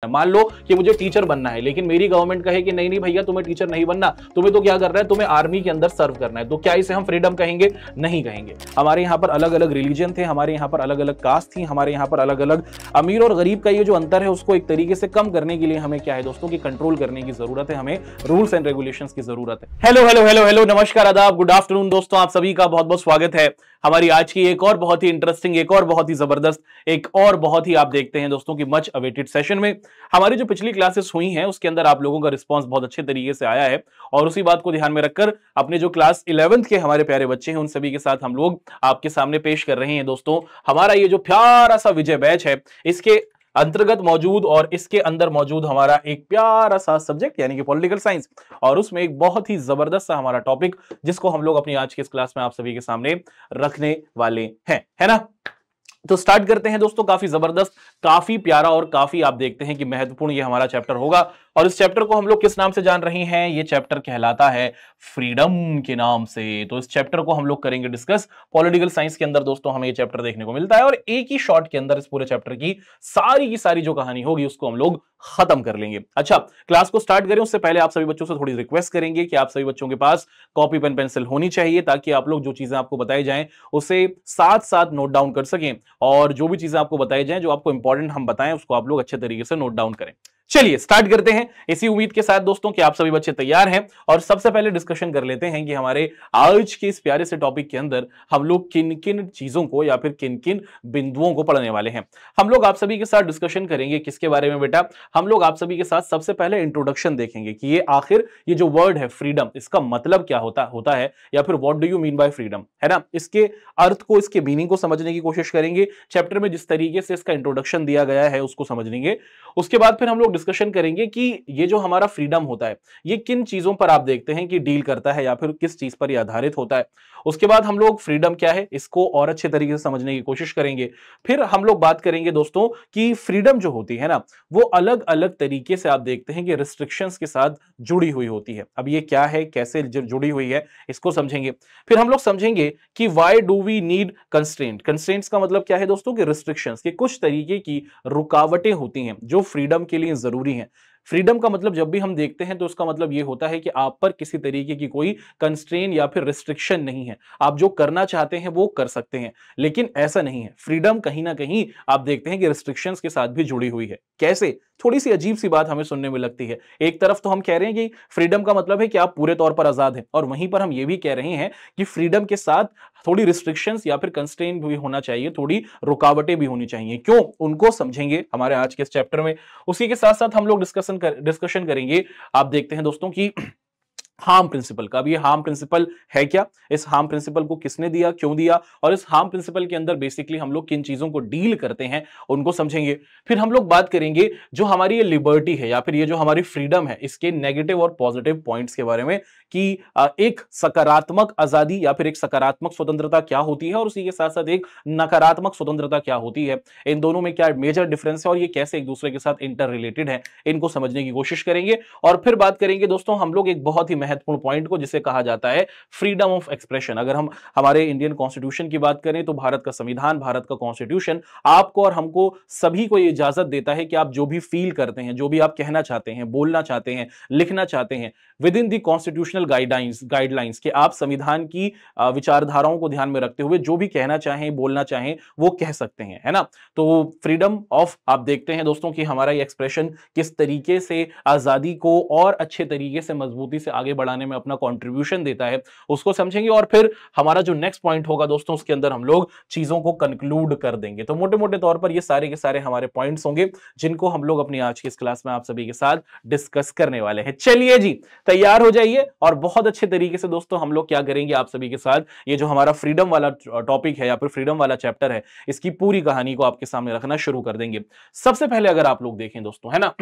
मान लो कि मुझे टीचर बनना है, लेकिन मेरी गवर्नमेंट कहे कि नहीं नहीं भैया तुम्हें टीचर नहीं बनना, तुम्हें तो क्या करना है, तुम्हें आर्मी के अंदर सर्व करना है, तो क्या इसे हम फ्रीडम कहेंगे? नहीं कहेंगे। हमारे यहाँ पर अलग अलग रिलीजन थे, हमारे यहाँ पर अलग अलग कास्ट थी, हमारे यहाँ पर अलग अलग अमीर और गरीब का ये जो अंतर है उसको एक तरीके से कम करने के लिए हमें क्या है दोस्तों की कंट्रोल करने की जरूरत है, हमें रूल्स एंड रेगुलेशंस की जरूरत है। हेलो हेलो हेलो हेलो, नमस्कार, आदाब, गुड आफ्टरनून दोस्तों, आप सभी का बहुत बहुत स्वागत है हमारी आज की एक और बहुत ही इंटरेस्टिंग, एक और बहुत ही जबरदस्त, एक और बहुत ही आप देखते हैं दोस्तों की मच अवेटेड सेशन में। हमारी जो पिछली क्लासेस हुई हैं उसके अंदर आप लोगों का रिस्पांस बहुत अच्छे तरीके से आया है और उसी बात को ध्यान में रखकर अपने जो क्लास 11th के हमारे प्यारे बच्चे हैं उन सभी के साथ हम लोग आपके सामने पेश कर रहे हैं दोस्तों हमारा ये जो प्यारा सा विजय बैच है, इसके अंतर्गत मौजूद और इसके अंदर मौजूद हमारा एक प्यारा सा सब्जेक्ट यानी कि पॉलिटिकल साइंस, और उसमें एक बहुत ही जबरदस्त सा हमारा टॉपिक जिसको हम लोग अपनी आज की इस क्लास में आप सभी के सामने रखने वाले हैं, है ना। तो स्टार्ट करते हैं दोस्तों। काफी जबरदस्त, काफी प्यारा और काफी आप देखते हैं कि महत्वपूर्ण ये हमारा चैप्टर होगा और इस चैप्टर को हम लोग किस नाम से जान रहे हैं? ये चैप्टर कहलाता है फ्रीडम के नाम से। तो इस चैप्टर को हम लोग करेंगे डिस्कस। पॉलिटिकल साइंस के अंदर दोस्तों हमें ये चैप्टर देखने को मिलता है और एक ही शॉट के अंदर इस पूरे चैप्टर की सारी जो कहानी होगी उसको हम लोग खत्म कर लेंगे। अच्छा, क्लास को स्टार्ट करें उससे पहले आप सभी बच्चों से थोड़ी रिक्वेस्ट करेंगे कि आप सभी बच्चों के पास कॉपी पेन पेंसिल होनी चाहिए ताकि आप लोग जो चीजें आपको बताई जाएं उसे साथ साथ नोट डाउन कर सकें और जो भी चीजें आपको बताई जाएं, जो आपको इंपॉर्टेंट हम बताएं, उसको आप लोग अच्छे तरीके से नोट डाउन करें। चलिए स्टार्ट करते हैं इसी उम्मीद के साथ दोस्तों कि आप सभी बच्चे तैयार हैं और सबसे पहले डिस्कशन कर लेते हैं कि हमारे आज के इस प्यारे से टॉपिक के अंदर हम लोग किन किन चीजों को या फिर किन किन बिंदुओं को पढ़ने वाले हैं। हम लोग आप सभी के साथ डिस्कशन करेंगे किसके बारे में बेटा? हम लोग आप सभी के साथ सबसे पहले इंट्रोडक्शन देखेंगे कि ये आखिर ये जो वर्ड है फ्रीडम, इसका मतलब क्या होता है या फिर what do you mean by freedom, है ना। इसके अर्थ को, इसके मीनिंग को समझने की कोशिश करेंगे। चैप्टर में जिस तरीके से इसका इंट्रोडक्शन दिया गया है उसको समझेंगे। उसके बाद फिर हम लोग डिस्कशन करेंगे कि ये जो हमारा फ्रीडम होता है ये किन चीजों पर आप देखते हैं कि डील करता है या फिर किस चीज पर ये आधारित होता है। उसके बाद हम लोग फ्रीडम क्या है इसको और अच्छे तरीके से समझने की कोशिश करेंगे। फिर हम लोग बात करेंगे दोस्तों कि फ्रीडम जो होती है ना वो अलग अलग तरीके से आप देखते हैं कि रिस्ट्रिक्शंस के साथ जुड़ी हुई होती है। अब ये क्या है, कैसे जुड़ी हुई है, इसको समझेंगे। फिर हम लोग समझेंगे कि why do we need constraint. Constraints का मतलब क्या है दोस्तों कि रिस्ट्रिक्शंस के कुछ तरीके की रुकावटें होती हैं जो फ्रीडम के लिए जरूरी हैं। फ्रीडम का मतलब जब भी हम देखते हैं तो उसका मतलब यह होता है कि आप पर किसी तरीके की कोई कंस्ट्रेन या फिर रिस्ट्रिक्शन नहीं है, आप जो करना चाहते हैं वो कर सकते हैं। लेकिन ऐसा नहीं है, फ्रीडम कहीं ना कहीं आप देखते हैं कि रिस्ट्रिक्शंस के साथ भी जुड़ी हुई है। कैसे? थोड़ी सी अजीब सी बात हमें सुनने में लगती है। एक तरफ तो हम कह रहे हैं कि फ्रीडम का मतलब है कि आप पूरे तौर पर आजाद हैं और वहीं पर हम ये भी कह रहे हैं कि फ्रीडम के साथ थोड़ी रिस्ट्रिक्शंस या फिर कंस्ट्रेंट भी होना चाहिए, थोड़ी रुकावटें भी होनी चाहिए। क्यों? उनको समझेंगे हमारे आज के इस चैप्टर में। उसी के साथ साथ हम लोग डिस्कशन करेंगे। आप देखते हैं दोस्तों की हार्म प्रिंसिपल का। अब ये हार्म प्रिंसिपल है क्या, इस हार्म प्रिंसिपल को किसने दिया, क्यों दिया, और इस हार्म प्रिंसिपल के अंदर बेसिकली हम लोग किन चीजों को डील करते हैं उनको समझेंगे। फिर हम लोग बात करेंगे जो हमारी ये लिबर्टी है या फिर ये जो हमारी फ्रीडम है इसके नेगेटिव और पॉजिटिव पॉइंट्स के बारे में कि एक सकारात्मक आजादी या फिर एक सकारात्मक स्वतंत्रता क्या होती है और उसी के साथ साथ एक नकारात्मक स्वतंत्रता क्या होती है, इन दोनों में क्या मेजर डिफरेंस है और ये कैसे एक दूसरे के साथ इंटर रिलेटेड है, इनको समझने की कोशिश करेंगे। और फिर बात करेंगे दोस्तों हम लोग एक बहुत ही महत्वपूर्ण पॉइंट को जिसे कहा जाता है फ्रीडम ऑफ एक्सप्रेशन। अगर हम हमारे इंडियन कॉन्स्टिट्यूशन की बात करें तो भारत का संविधान, भारत का कॉन्स्टिट्यूशन आपको और हमको सभी को ये इजाजत देता है कि आप जो भी फील करते हैं, जो भी आप कहना चाहते हैं, बोलना चाहते हैं, लिखना चाहते हैं with in the constitutional guidelines के आप संविधान की विचारधाराओं को ध्यान में रखते हुए जो भी कहना चाहें, बोलना चाहें वो कह सकते हैं, है ना। तो फ्रीडम ऑफ आप देखते हैं दोस्तों कि हमारा ये एक्सप्रेशन किस तरीके से आजादी को और अच्छे तरीके से मजबूती से आगे बढ़ाने में अपना कंट्रीब्यूशन देता है उसको समझेंगे। और फिर हमारा जो नेक्स्ट पॉइंट होगा दोस्तों उसके अंदर हम लोग चीजों को कंक्लूड कर देंगे। तो मोटे मोटे तौर पर ये सारे के सारे हमारे पॉइंट्स होंगे जिनको हम लोग अपनी आज की इस क्लास में आप सभी के साथ डिस्कस करने वाले हैं। चलिए जी तैयार हो जाइए और बहुत अच्छे तरीके से दोस्तों हम लोग क्या करेंगे आप सभी के साथ ये जो हमारा फ्रीडम वाला टॉपिक है या फिर फ्रीडम वाला चैप्टर है इसकी पूरी कहानी को आपके सामने रखना शुरू कर देंगे। सबसे पहले अगर आप लोग देखें दोस्तों, है ना,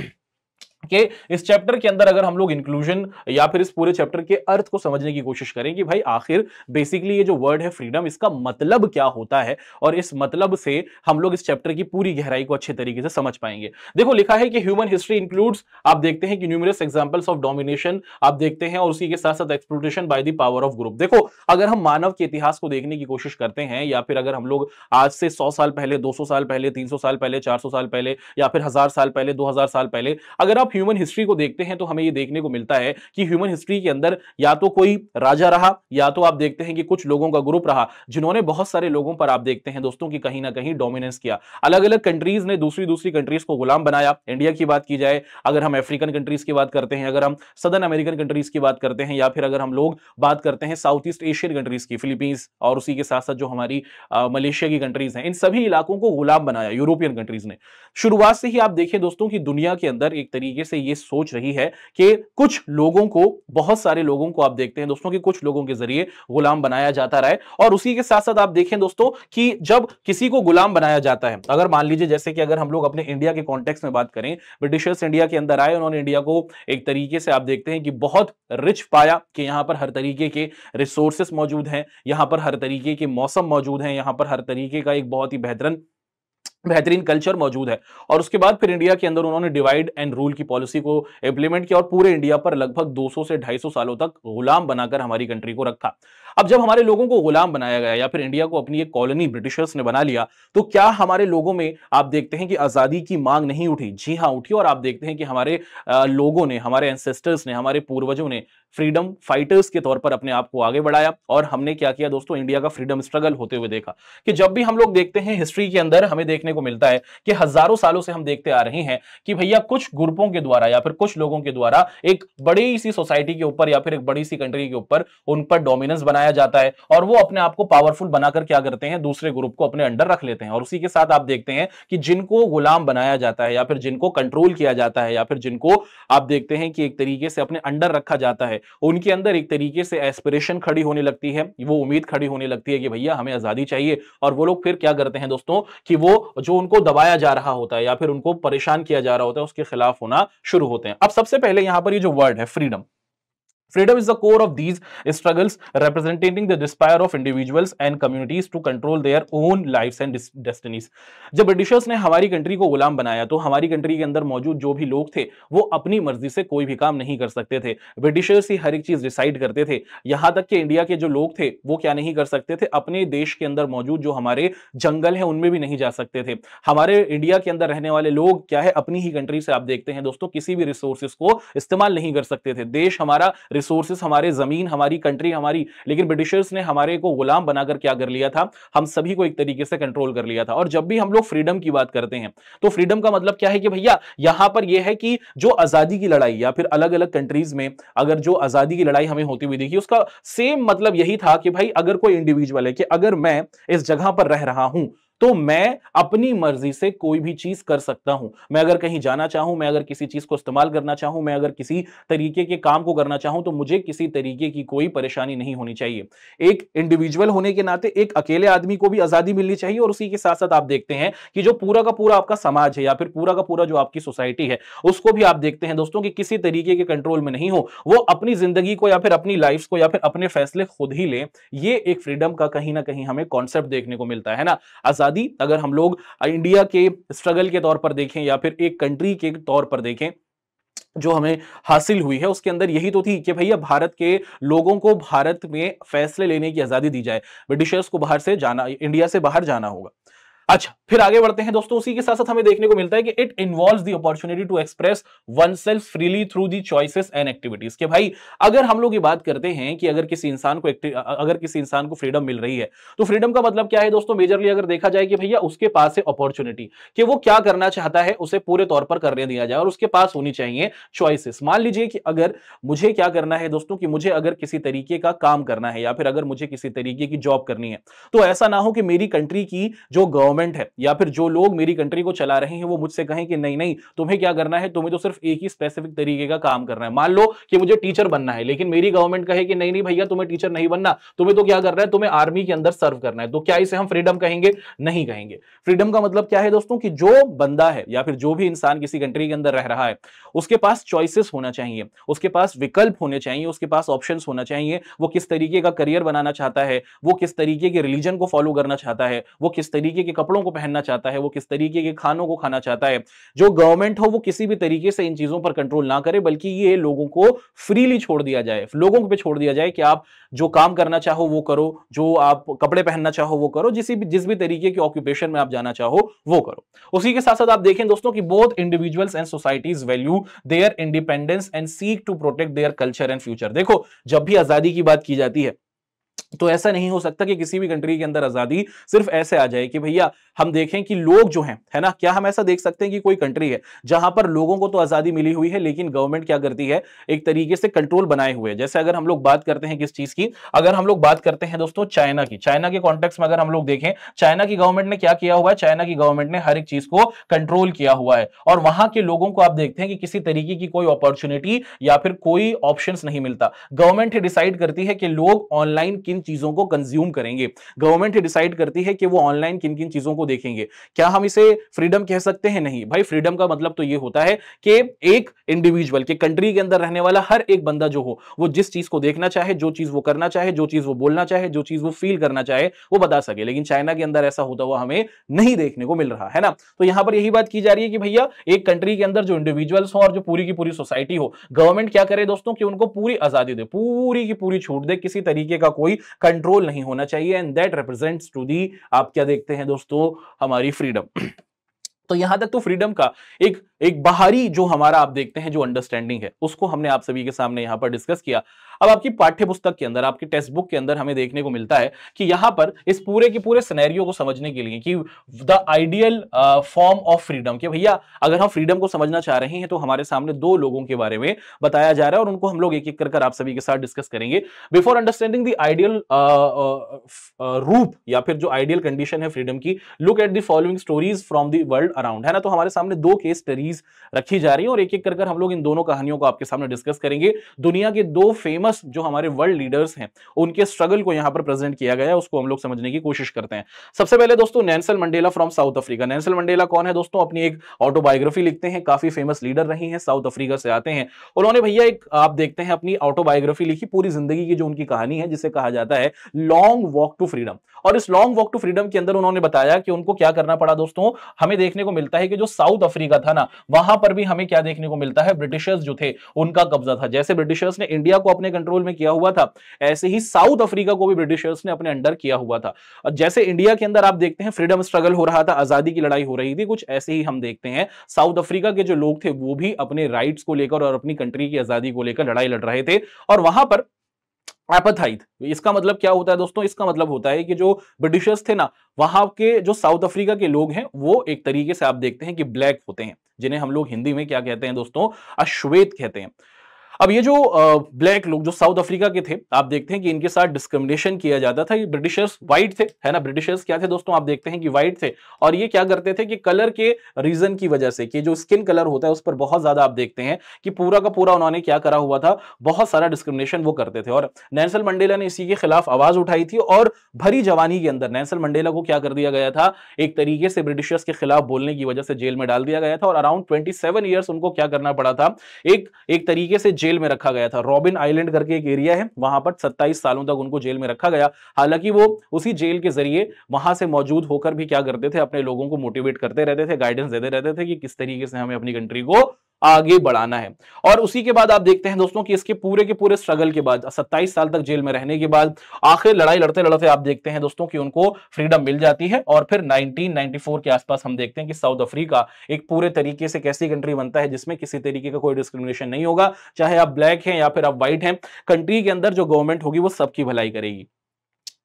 कि इस चैप्टर के अंदर अगर हम लोग इंक्लूजन या फिर इस पूरे चैप्टर के अर्थ को समझने की कोशिश करें कि भाई आखिर बेसिकली ये जो वर्ड है फ्रीडम, इसका मतलब क्या होता है, और इस मतलब से हम लोग इस चैप्टर की पूरी गहराई को अच्छे तरीके से समझ पाएंगे। देखो लिखा है कि ह्यूमन हिस्ट्री इंक्लूड्स, आप देखते हैं कि न्यूमरस एग्जांपल्स ऑफ डोमिनेशन आप देखते हैं, और उसी के साथ साथ exploitation by the power of group. देखो अगर हम मानव के इतिहास को देखने की कोशिश करते हैं, या फिर अगर हम लोग आज से 100 साल पहले, 200 साल पहले, 300 साल पहले, 400 साल पहले, या फिर 1000 साल पहले, 2000 साल पहले अगर आप ह्यूमन हिस्ट्री को देखते हैं तो हमें यह देखने को मिलता है कि ह्यूमन हिस्ट्री के अंदर या तो कोई राजा रहा, या तो आप देखते हैं कि कुछ लोगों का ग्रुप रहा जिन्होंने बहुत सारे लोगों पर आप देखते हैं दोस्तों की कहीं ना कहीं डोमिनेंस किया। अलग अलग कंट्रीज ने दूसरी दूसरी कंट्रीज को गुलाम बनाया। इंडिया की बात की जाए, अगर हम अफ्रीकन कंट्रीज की बात करते हैं, अगर हम सदर्न अमेरिकन कंट्रीज की बात करते हैं, या फिर अगर हम लोग बात करते हैं साउथ ईस्ट एशियन कंट्रीज की, फिलीपींस और उसी के साथ साथ जो हमारी मलेशिया की कंट्रीज हैं, इन सभी इलाकों को गुलाम बनाया यूरोपियन कंट्रीज ने। शुरुआत से ही आप देखें दोस्तों की दुनिया के अंदर एक तरीके से ये सोच रही है कि कुछ लोगों को, बहुत सारे लोगों को आप देखते हैं दोस्तों कि कुछ लोगों के जरिए गुलाम बनाया जाता रहा है। और उसी के साथ साथ आप देखें दोस्तों कि जब किसी को गुलाम बनाया जाता है, अगर मान लीजिए जैसे कि अगर हम लोग अपने इंडिया के कॉन्टेक्स्ट में बात करें, ब्रिटिशर्स इंडिया के अंदर आए, उन्होंने इंडिया को एक तरीके से आप देखते हैं कि बहुत रिच पाया कि यहां पर हर तरीके के रिसोर्सेस मौजूद हैं, यहां पर हर तरीके के मौसम मौजूद हैं, यहां पर हर तरीके का एक बहुत ही बेहतरीन कल्चर मौजूद है। और उसके बाद फिर इंडिया के अंदर उन्होंने डिवाइड एंड रूल की पॉलिसी को इंप्लीमेंट किया और पूरे इंडिया पर लगभग 200 से 250 सालों तक गुलाम बनाकर हमारी कंट्री को रखा। अब जब हमारे लोगों को गुलाम बनाया गया या फिर इंडिया को अपनी एक कॉलोनी ब्रिटिशर्स ने बना लिया, तो क्या हमारे लोगों में आप देखते हैं कि आजादी की मांग नहीं उठी? जी हां, उठी। और आप देखते हैं कि हमारे लोगों ने, हमारे एंसेस्टर्स ने, हमारे पूर्वजों ने फ्रीडम फाइटर्स के तौर पर अपने आप को आगे बढ़ाया। और हमने क्या किया दोस्तों, इंडिया का फ्रीडम स्ट्रगल होते हुए देखा। कि जब भी हम लोग देखते हैं हिस्ट्री के अंदर, हमें देखने को मिलता है कि हजारों सालों से हम देखते आ रहे हैं कि भैया कुछ ग्रुपों के द्वारा या फिर कुछ लोगों के द्वारा एक बड़ी सी सोसाइटी के ऊपर या फिर एक बड़ी सी कंट्री के ऊपर उन पर डोमिनेंस बनाया जाता है, और वो अपने आप को पावरफुल बनाकर क्या करते हैं, दूसरे ग्रुप को अपने अंडर रख लेते हैं। और उसी के साथ आप देखते हैं कि जिनको गुलाम बनाया जाता है या फिर जिनको कंट्रोल किया जाता है या फिर जिनको आप देखते हैं कि एक तरीके से अपने अंडर रखा जाता है, उनके अंदर एक तरीके से एस्पिरेशन खड़ी होने लगती है, वो उम्मीद खड़ी होने लगती है कि भैया हमें आजादी चाहिए। और वो लोग फिर क्या करते हैं दोस्तों कि वो जो उनको दबाया जा रहा होता है या फिर उनको परेशान किया जा रहा होता है, उसके खिलाफ होना शुरू होते हैं। अब सबसे पहले यहां पर ये जो वर्ड है freedom, Freedom is the core of these struggles, representing the desire of individuals and communities to control their own lives and destinies. जब ब्रिटिशर्स ने हमारी कंट्री को गुलाम बनाया तो हमारी कंट्री के अंदर मौजूद जो भी लोग थे वो अपनी मर्जी से कोई भी काम नहीं कर सकते थे। ब्रिटिशर्स ही हर एक चीज डिसाइड करते थे। यहां तक कि इंडिया के जो लोग थे वो क्या नहीं कर सकते थे, अपने देश के अंदर मौजूद जो हमारे जंगल है उनमें भी नहीं जा सकते थे। हमारे इंडिया के अंदर रहने वाले लोग क्या है, अपनी ही कंट्री से आप देखते हैं दोस्तों किसी भी रिसोर्सेस को इस्तेमाल नहीं कर सकते थे। देश हमारा, रिसोर्सेस हमारे, जमीन हमारी, कंट्री हमारी, लेकिन ब्रिटिशर्स ने हमारे को गुलाम बनाकर क्या कर लिया था, हम सभी को एक तरीके से कंट्रोल कर लिया था। और जब भी हम लोग फ्रीडम की बात करते हैं तो फ्रीडम का मतलब क्या है कि भैया यहां पर यह है कि जो आजादी की लड़ाई या फिर अलग अलग कंट्रीज में अगर जो आजादी की लड़ाई हमें होती हुई देखी, उसका सेम मतलब यही था कि भाई अगर कोई इंडिविजुअल है कि अगर मैं इस जगह पर रह रहा हूं तो मैं अपनी मर्जी से कोई भी चीज कर सकता हूं। मैं अगर कहीं जाना चाहूं, मैं अगर किसी चीज को इस्तेमाल करना चाहूं, मैं अगर किसी तरीके के काम को करना चाहूं तो मुझे किसी तरीके की कोई परेशानी नहीं होनी चाहिए। एक इंडिविजुअल होने के नाते एक अकेले आदमी को भी आजादी मिलनी चाहिए। और उसी के साथ साथ आप देखते हैं कि जो पूरा का पूरा आपका समाज है या फिर पूरा का पूरा जो आपकी सोसाइटी है उसको भी आप देखते हैं दोस्तों कि किसी तरीके के कंट्रोल में नहीं हो, वो अपनी जिंदगी को या फिर अपनी लाइफ को या फिर अपने फैसले खुद ही ले। ये एक फ्रीडम का कहीं ना कहीं हमें कॉन्सेप्ट देखने को मिलता है ना। आजादी अगर हम लोग इंडिया के स्ट्रगल के तौर पर देखें या फिर एक कंट्री के तौर पर देखें जो हमें हासिल हुई है, उसके अंदर यही तो थी कि भैया भारत के लोगों को भारत में फैसले लेने की आजादी दी जाए। ब्रिटिशर्स को बाहर से जाना, इंडिया से बाहर जाना होगा। अच्छा, फिर आगे बढ़ते हैं दोस्तों। उसी के साथ साथ हमें देखने को मिलता है कि it involves the opportunity to express oneself freely through the choices and activities. कि भाई अगर हम लोग ये बात करते हैं कि अगर किसी इंसान को फ्रीडम मिल रही है तो फ्रीडम का मतलब क्या है दोस्तों, मेजरली अगर देखा जाए कि भैया उसके पास है अपॉर्चुनिटी कि वो क्या करना चाहता है उसे पूरे तौर पर करने दिया जाए और उसके पास होनी चाहिए चॉइसेस। मान लीजिए कि अगर मुझे क्या करना है दोस्तों कि मुझे अगर किसी तरीके का काम करना है या फिर अगर मुझे किसी तरीके की जॉब करनी है तो ऐसा ना हो कि मेरी कंट्री की जो गवर्नमेंट गवर्नमेंट है या फिर जो लोग मेरी कंट्री को चला रहे हैं वो मुझसे कहें कि नहीं नहीं तुम्हें क्या करना है, तुम्हें तो सिर्फ एक ही स्पेसिफिक तरीके का काम करना है। मान लो कि मुझे टीचर बनना है, लेकिन मेरी गवर्नमेंट कहे कि नहीं नहीं भैया तुम्हें टीचर नहीं बनना, तुम्हें तो क्या करना है, तुम्हें आर्मी के अंदर सर्व करना है। तो क्या इसे हम फ्रीडम कहेंगे? नहीं कहेंगे। फ्रीडम का मतलब क्या है दोस्तों कि जो बंदा है या फिर जो भी इंसान किसी कंट्री के अंदर रह रहा है उसके पास चॉइसेस होना चाहिए, उसके पास विकल्प होने चाहिए, उसके पास ऑप्शंस होना चाहिए। वो किस तरीके का करियर बनाना चाहता है, वो किस तरीके के रिलीजन को फॉलो करना चाहता है, वो किस तरीके के कपड़ों को पहनना चाहता है, वो किस तरीके के खानों को खाना चाहता है। जो गवर्नमेंट हो वो किसी भी तरीके से इन चीजों पर कंट्रोल ना करे, बल्कि ये लोगों को फ्रीली छोड़ दिया जाए, लोगों पे छोड़ दिया जाए कि आप जो काम करना चाहो वो करो, जो आप कपड़े पहनना चाहो वो करो, जिस भी तरीके की ऑक्यूपेशन में आप जाना चाहो वो करो। उसी के साथ साथ आप देखें दोस्तों कि both individuals and societies value their independence and seek to protect their culture and future. देखो जब भी आजादी की बात की जाती है तो ऐसा नहीं हो सकता कि किसी भी कंट्री के अंदर आजादी सिर्फ ऐसे आ जाए कि भैया हम देखें कि लोग जो हैं, है ना, क्या हम ऐसा देख सकते हैं कि कोई कंट्री है जहां पर लोगों को तो आजादी मिली हुई है लेकिन गवर्नमेंट क्या करती है, एक तरीके से कंट्रोल बनाए हुए है। जैसे अगर हम लोग बात करते हैं किस चीज की, अगर हम लोग बात करते हैं दोस्तों चाइना की, चाइना के कॉन्टेक्स्ट में अगर हम लोग देखें, चाइना की गवर्नमेंट ने क्या किया हुआ है, चाइना की गवर्नमेंट ने हर एक चीज को कंट्रोल किया हुआ है और वहां के लोगों को आप देखते हैं कि किसी तरीके की कोई अपॉर्चुनिटी या फिर कोई ऑप्शंस नहीं मिलता। गवर्नमेंट ही डिसाइड करती है कि लोग ऑनलाइन किन चीजों को कंज्यूम करेंगे, गवर्नमेंट ही डिसाइड करती है कि वो ऑनलाइन किन किन चीजों को देखेंगे। क्या हम इसे फ्रीडम कह सकते हैं? नहीं भाई, फ्रीडम का मतलब तो ये होता है कि एक इंडिविजुअल के कंट्री के अंदर रहने वाला हर एक बंदा जो हो वो जिस चीज को देखना चाहे, जो चीज वो करना चाहे, जो चीज वो बोलना चाहे, जो चीज वो फील करना चाहे वो बता सके। लेकिन चाइना के अंदर ऐसा होता हुआ हमें नहीं देखने को मिल रहा है ना। तो यहां पर यही बात की जा रही है कि भैया एक कंट्री के अंदर जो इंडिविजुअल्स हो और जो पूरी की पूरी सोसाइटी हो, गवर्नमेंट क्या करे दोस्तों कि उनको पूरी आजादी दे, पूरी की पूरी छूट दे, किसी तरीके का कोई कंट्रोल नहीं होना चाहिए। And that represents to the, आप क्या देखते हैं दोस्तों, हमारी फ्रीडम। तो यहां तक तो फ्रीडम का एक बाहरी जो हमारा आप देखते हैं जो अंडरस्टैंडिंग है उसको हमने आप सभी के सामने यहां पर डिस्कस किया। अब आपकी पाठ्य पुस्तक के अंदर, आपकी टेक्स्ट बुक के अंदर हमें देखने को मिलता है कि यहां पर इस पूरे के पूरे सिनेरियो को समझने के लिए कि the ideal form of freedom, कि भैया अगर हम फ्रीडम को समझना चाह रहे हैं तो हमारे सामने दो लोगों के बारे में बताया जा रहा है और उनको हम लोग एक एक कर आप सभी के साथ डिस्कस करेंगे। बिफोर अंडरस्टैंडिंग द आइडियल रूप या फिर जो आइडियल कंडीशन है फ्रीडम की, look at the following stories from the world around, है ना। तो हमारे सामने दो केस स्टडीज रखी जा रही है और एक एक कर हम लोग इन दोनों कहानियों को आपके सामने डिस्कस करेंगे। दुनिया के दो फेमस जो हमारे वर्ल्ड लीडर्स हैं उनके स्ट्रगल को यहां पर प्रेजेंट किया गया है, उसको हम लोग समझने की कोशिश करते हैं। सबसे पहले दोस्तों Nelson Mandela from south Africa. Nelson Mandela कौन है दोस्तों? अपनी एक ऑटोबायोग्राफी लिखते हैं, काफी फेमस लीडर रही हैं, साउथ अफ्रीका से आते हैं। उन्होंने भैया एक आप देखते हैं अपनी ऑटोबायोग्राफी लिखी, पूरी जिंदगी की जो उनकी कहानी है जिसे कहा जाता है लॉन्ग वॉक टू फ्रीडम। और इस लॉन्ग वॉक टू फ्रीडम के अंदर उन्होंने बताया कि उनको क्या करना पड़ा दोस्तों। हमें देखने को मिलता है कि जो साउथ अफ्रीका था ना, वहां पर भी हमें क्या देखने को मिलता है, ब्रिटिशर्स जो थे उनका कब्जा था। जैसे ब्रिटिशर्स ने इंडिया को अपने कंट्रोल में किया हुआ था, ऐसे ही साउथ अफ्रीका को भी ब्रिटिशर्स ने अपने अंडर किया हुआ था। जैसे इंडिया के अंदर आप देखते हैं फ्रीडम स्ट्रगल हो रहा था, आजादी की लड़ाई हो रही थी, कुछ ऐसे ही हम देखते हैं साउथ अफ्रीका के जो लोग थे वो भी अपने राइट्स को लेकर और अपनी कंट्री की आजादी को लेकर लड़ाई लड़ रहे थे। और वहां पर एपथाइट, इसका मतलब क्या होता है दोस्तों? इसका मतलब होता है कि जो ब्रिटिशर्स थे ना, वहां के जो साउथ अफ्रीका के लोग हैं वो एक तरीके से आप देखते हैं कि ब्लैक होते हैं, जिन्हें हम लोग हिंदी में क्या कहते हैं दोस्तों, अश्वेत कहते हैं। अब ये जो ब्लैक लोग जो साउथ अफ्रीका के थे, आप देखते हैं कि इनके साथ डिस्क्रिमिनेशन किया जाता था। ये ब्रिटिशर्स व्हाइट थे, है ना, ब्रिटिशर्स क्या थे दोस्तों, आप देखते हैं कि व्हाइट थे। और ये क्या करते थे कि कलर के रीजन की वजह से, कि जो स्किन कलर होता है उस पर बहुत ज्यादा आप देखते हैं कि पूरा का पूरा उन्होंने क्या करा हुआ था, बहुत सारा डिस्क्रिमिनेशन वो करते थे। और नेल्सन मंडेला ने इसी के खिलाफ आवाज उठाई थी और भरी जवानी के अंदर नेल्सन मंडेला को क्या कर दिया गया था, एक तरीके से ब्रिटिशर्स के खिलाफ बोलने की वजह से जेल में डाल दिया गया था। और अराउंड 27 ईयर्स उनको क्या करना पड़ा था, एक तरीके से जेल में रखा गया था। रॉबिन आइलैंड करके एक एरिया है, वहां पर 27 सालों तक उनको जेल में रखा गया। हालांकि वो उसी जेल के जरिए वहां से मौजूद होकर भी क्या करते थे, अपने लोगों को मोटिवेट करते रहते थे, गाइडेंस देते रहते थे कि किस तरीके से हमें अपनी कंट्री को आगे बढ़ाना है। और उसी के बाद आप देखते हैं दोस्तों कि इसके पूरे के पूरे स्ट्रगल के बाद 27 साल तक जेल में रहने के बाद आखिर लड़ाई लड़ते लड़ते आप देखते हैं दोस्तों कि उनको फ्रीडम मिल जाती है। और फिर 1994 के आसपास हम देखते हैं कि साउथ अफ्रीका एक पूरे तरीके से कैसी कंट्री बनता है जिसमें किसी तरीके का कोई डिस्क्रिमिनेशन नहीं होगा, चाहे आप ब्लैक हैं या फिर आप व्हाइट हैं। कंट्री के अंदर जो गवर्नमेंट होगी वो सबकी भलाई करेगी।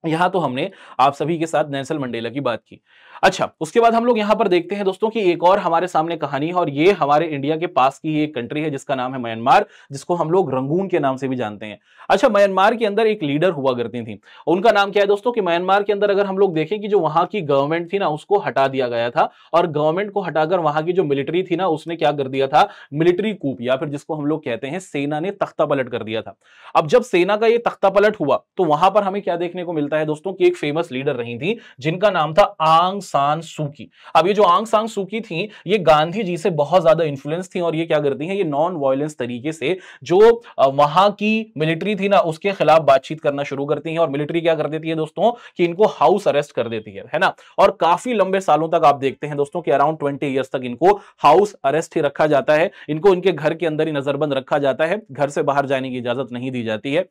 यहां तो हमने आप सभी के साथ नेल्सन मंडेला की बात की। अच्छा, उसके बाद हम लोग यहां पर देखते हैं दोस्तों कि एक और हमारे सामने कहानी है, और ये हमारे इंडिया के पास की एक कंट्री है जिसका नाम है म्यांमार, जिसको हम लोग रंगून के नाम से भी जानते हैं। अच्छा, म्यांमार के अंदर एक लीडर हुआ करती थी, उनका नाम क्या है दोस्तों कि म्यांमार के अंदर अगर हम लोग देखें कि जो वहां की गवर्नमेंट थी ना उसको हटा दिया गया था, और गवर्नमेंट को हटाकर वहां की जो मिलिट्री थी ना उसने क्या कर दिया था, मिलिट्री कूप, या फिर जिसको हम लोग कहते हैं सेना ने तख्ता पलट कर दिया था। अब जब सेना का ये तख्ता पलट हुआ तो वहां पर हमें क्या देखने को मिलता है दोस्तों कि एक फेमस लीडर रही थी जिनका नाम था आंग सान सूकी। अब ये जो आंग सान सूकी थी ये गांधी जी से बहुत ज्यादा इन्फ्लुएंस थी, और ये क्या करती हैं, ये नॉन वायलेंस तरीके से जो वहां की मिलिट्री थी ना उसके खिलाफ बातचीत करना शुरू करती हैं, और मिलिट्री क्या कर देती है दोस्तों कि इनको हाउस अरेस्ट कर देती है ना। और काफी लंबे सालों तक आप देखते हैं दोस्तों कि अराउंड 20 ईयर्स तक इनको हाउस अरेस्ट ही रखा जाता है, इनको इनके घर के अंदर ही नजरबंद रखा जाता है, घर से बाहर जाने की इजाजत नहीं दी जाती है।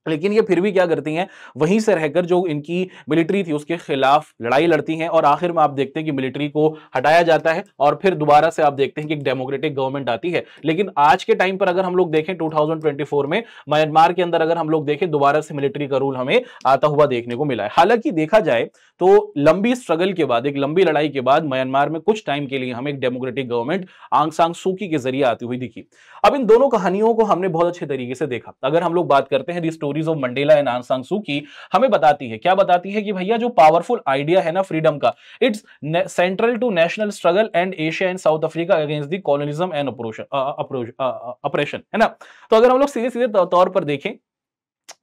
लेकिन ये फिर भी क्या करती हैं, वहीं से रहकर जो इनकी मिलिट्री थी उसके खिलाफ लड़ाई लड़ती हैं, और आखिर में आप देखते हैं कि मिलिट्री को हटाया जाता है, और फिर दोबारा से आप देखते हैं कि एक डेमोक्रेटिक गवर्नमेंट आती है। लेकिन आज के टाइम पर अगर हम लोग देखें 2024 में म्यांमार के अंदर अगर हम लोग देखें दोबारा से मिलिट्री का रूल हमें आता हुआ देखने को मिला है। हालांकि देखा जाए तो लंबी स्ट्रगल के बाद, एक लंबी लड़ाई के बाद म्यांमार में कुछ टाइम के लिए हमें एक डेमोक्रेटिक गवर्नमेंट आंग सान सूकी के जरिए आती हुई दिखी। अब इन दोनों कहानियों को हमने बहुत अच्छे तरीके से देखा। अगर हम लोग बात करते हैं the stories of Mandela and आंग सान सू की, हमें बताती है, क्या बताती है कि भैया जो पावरफुल आइडिया है ना फ्रीडम का, it's central to national struggle and Asia and South Africa against the colonialism and oppression, है ना। तो अगर हम लोग सीधे सीधे तौर पर देखें,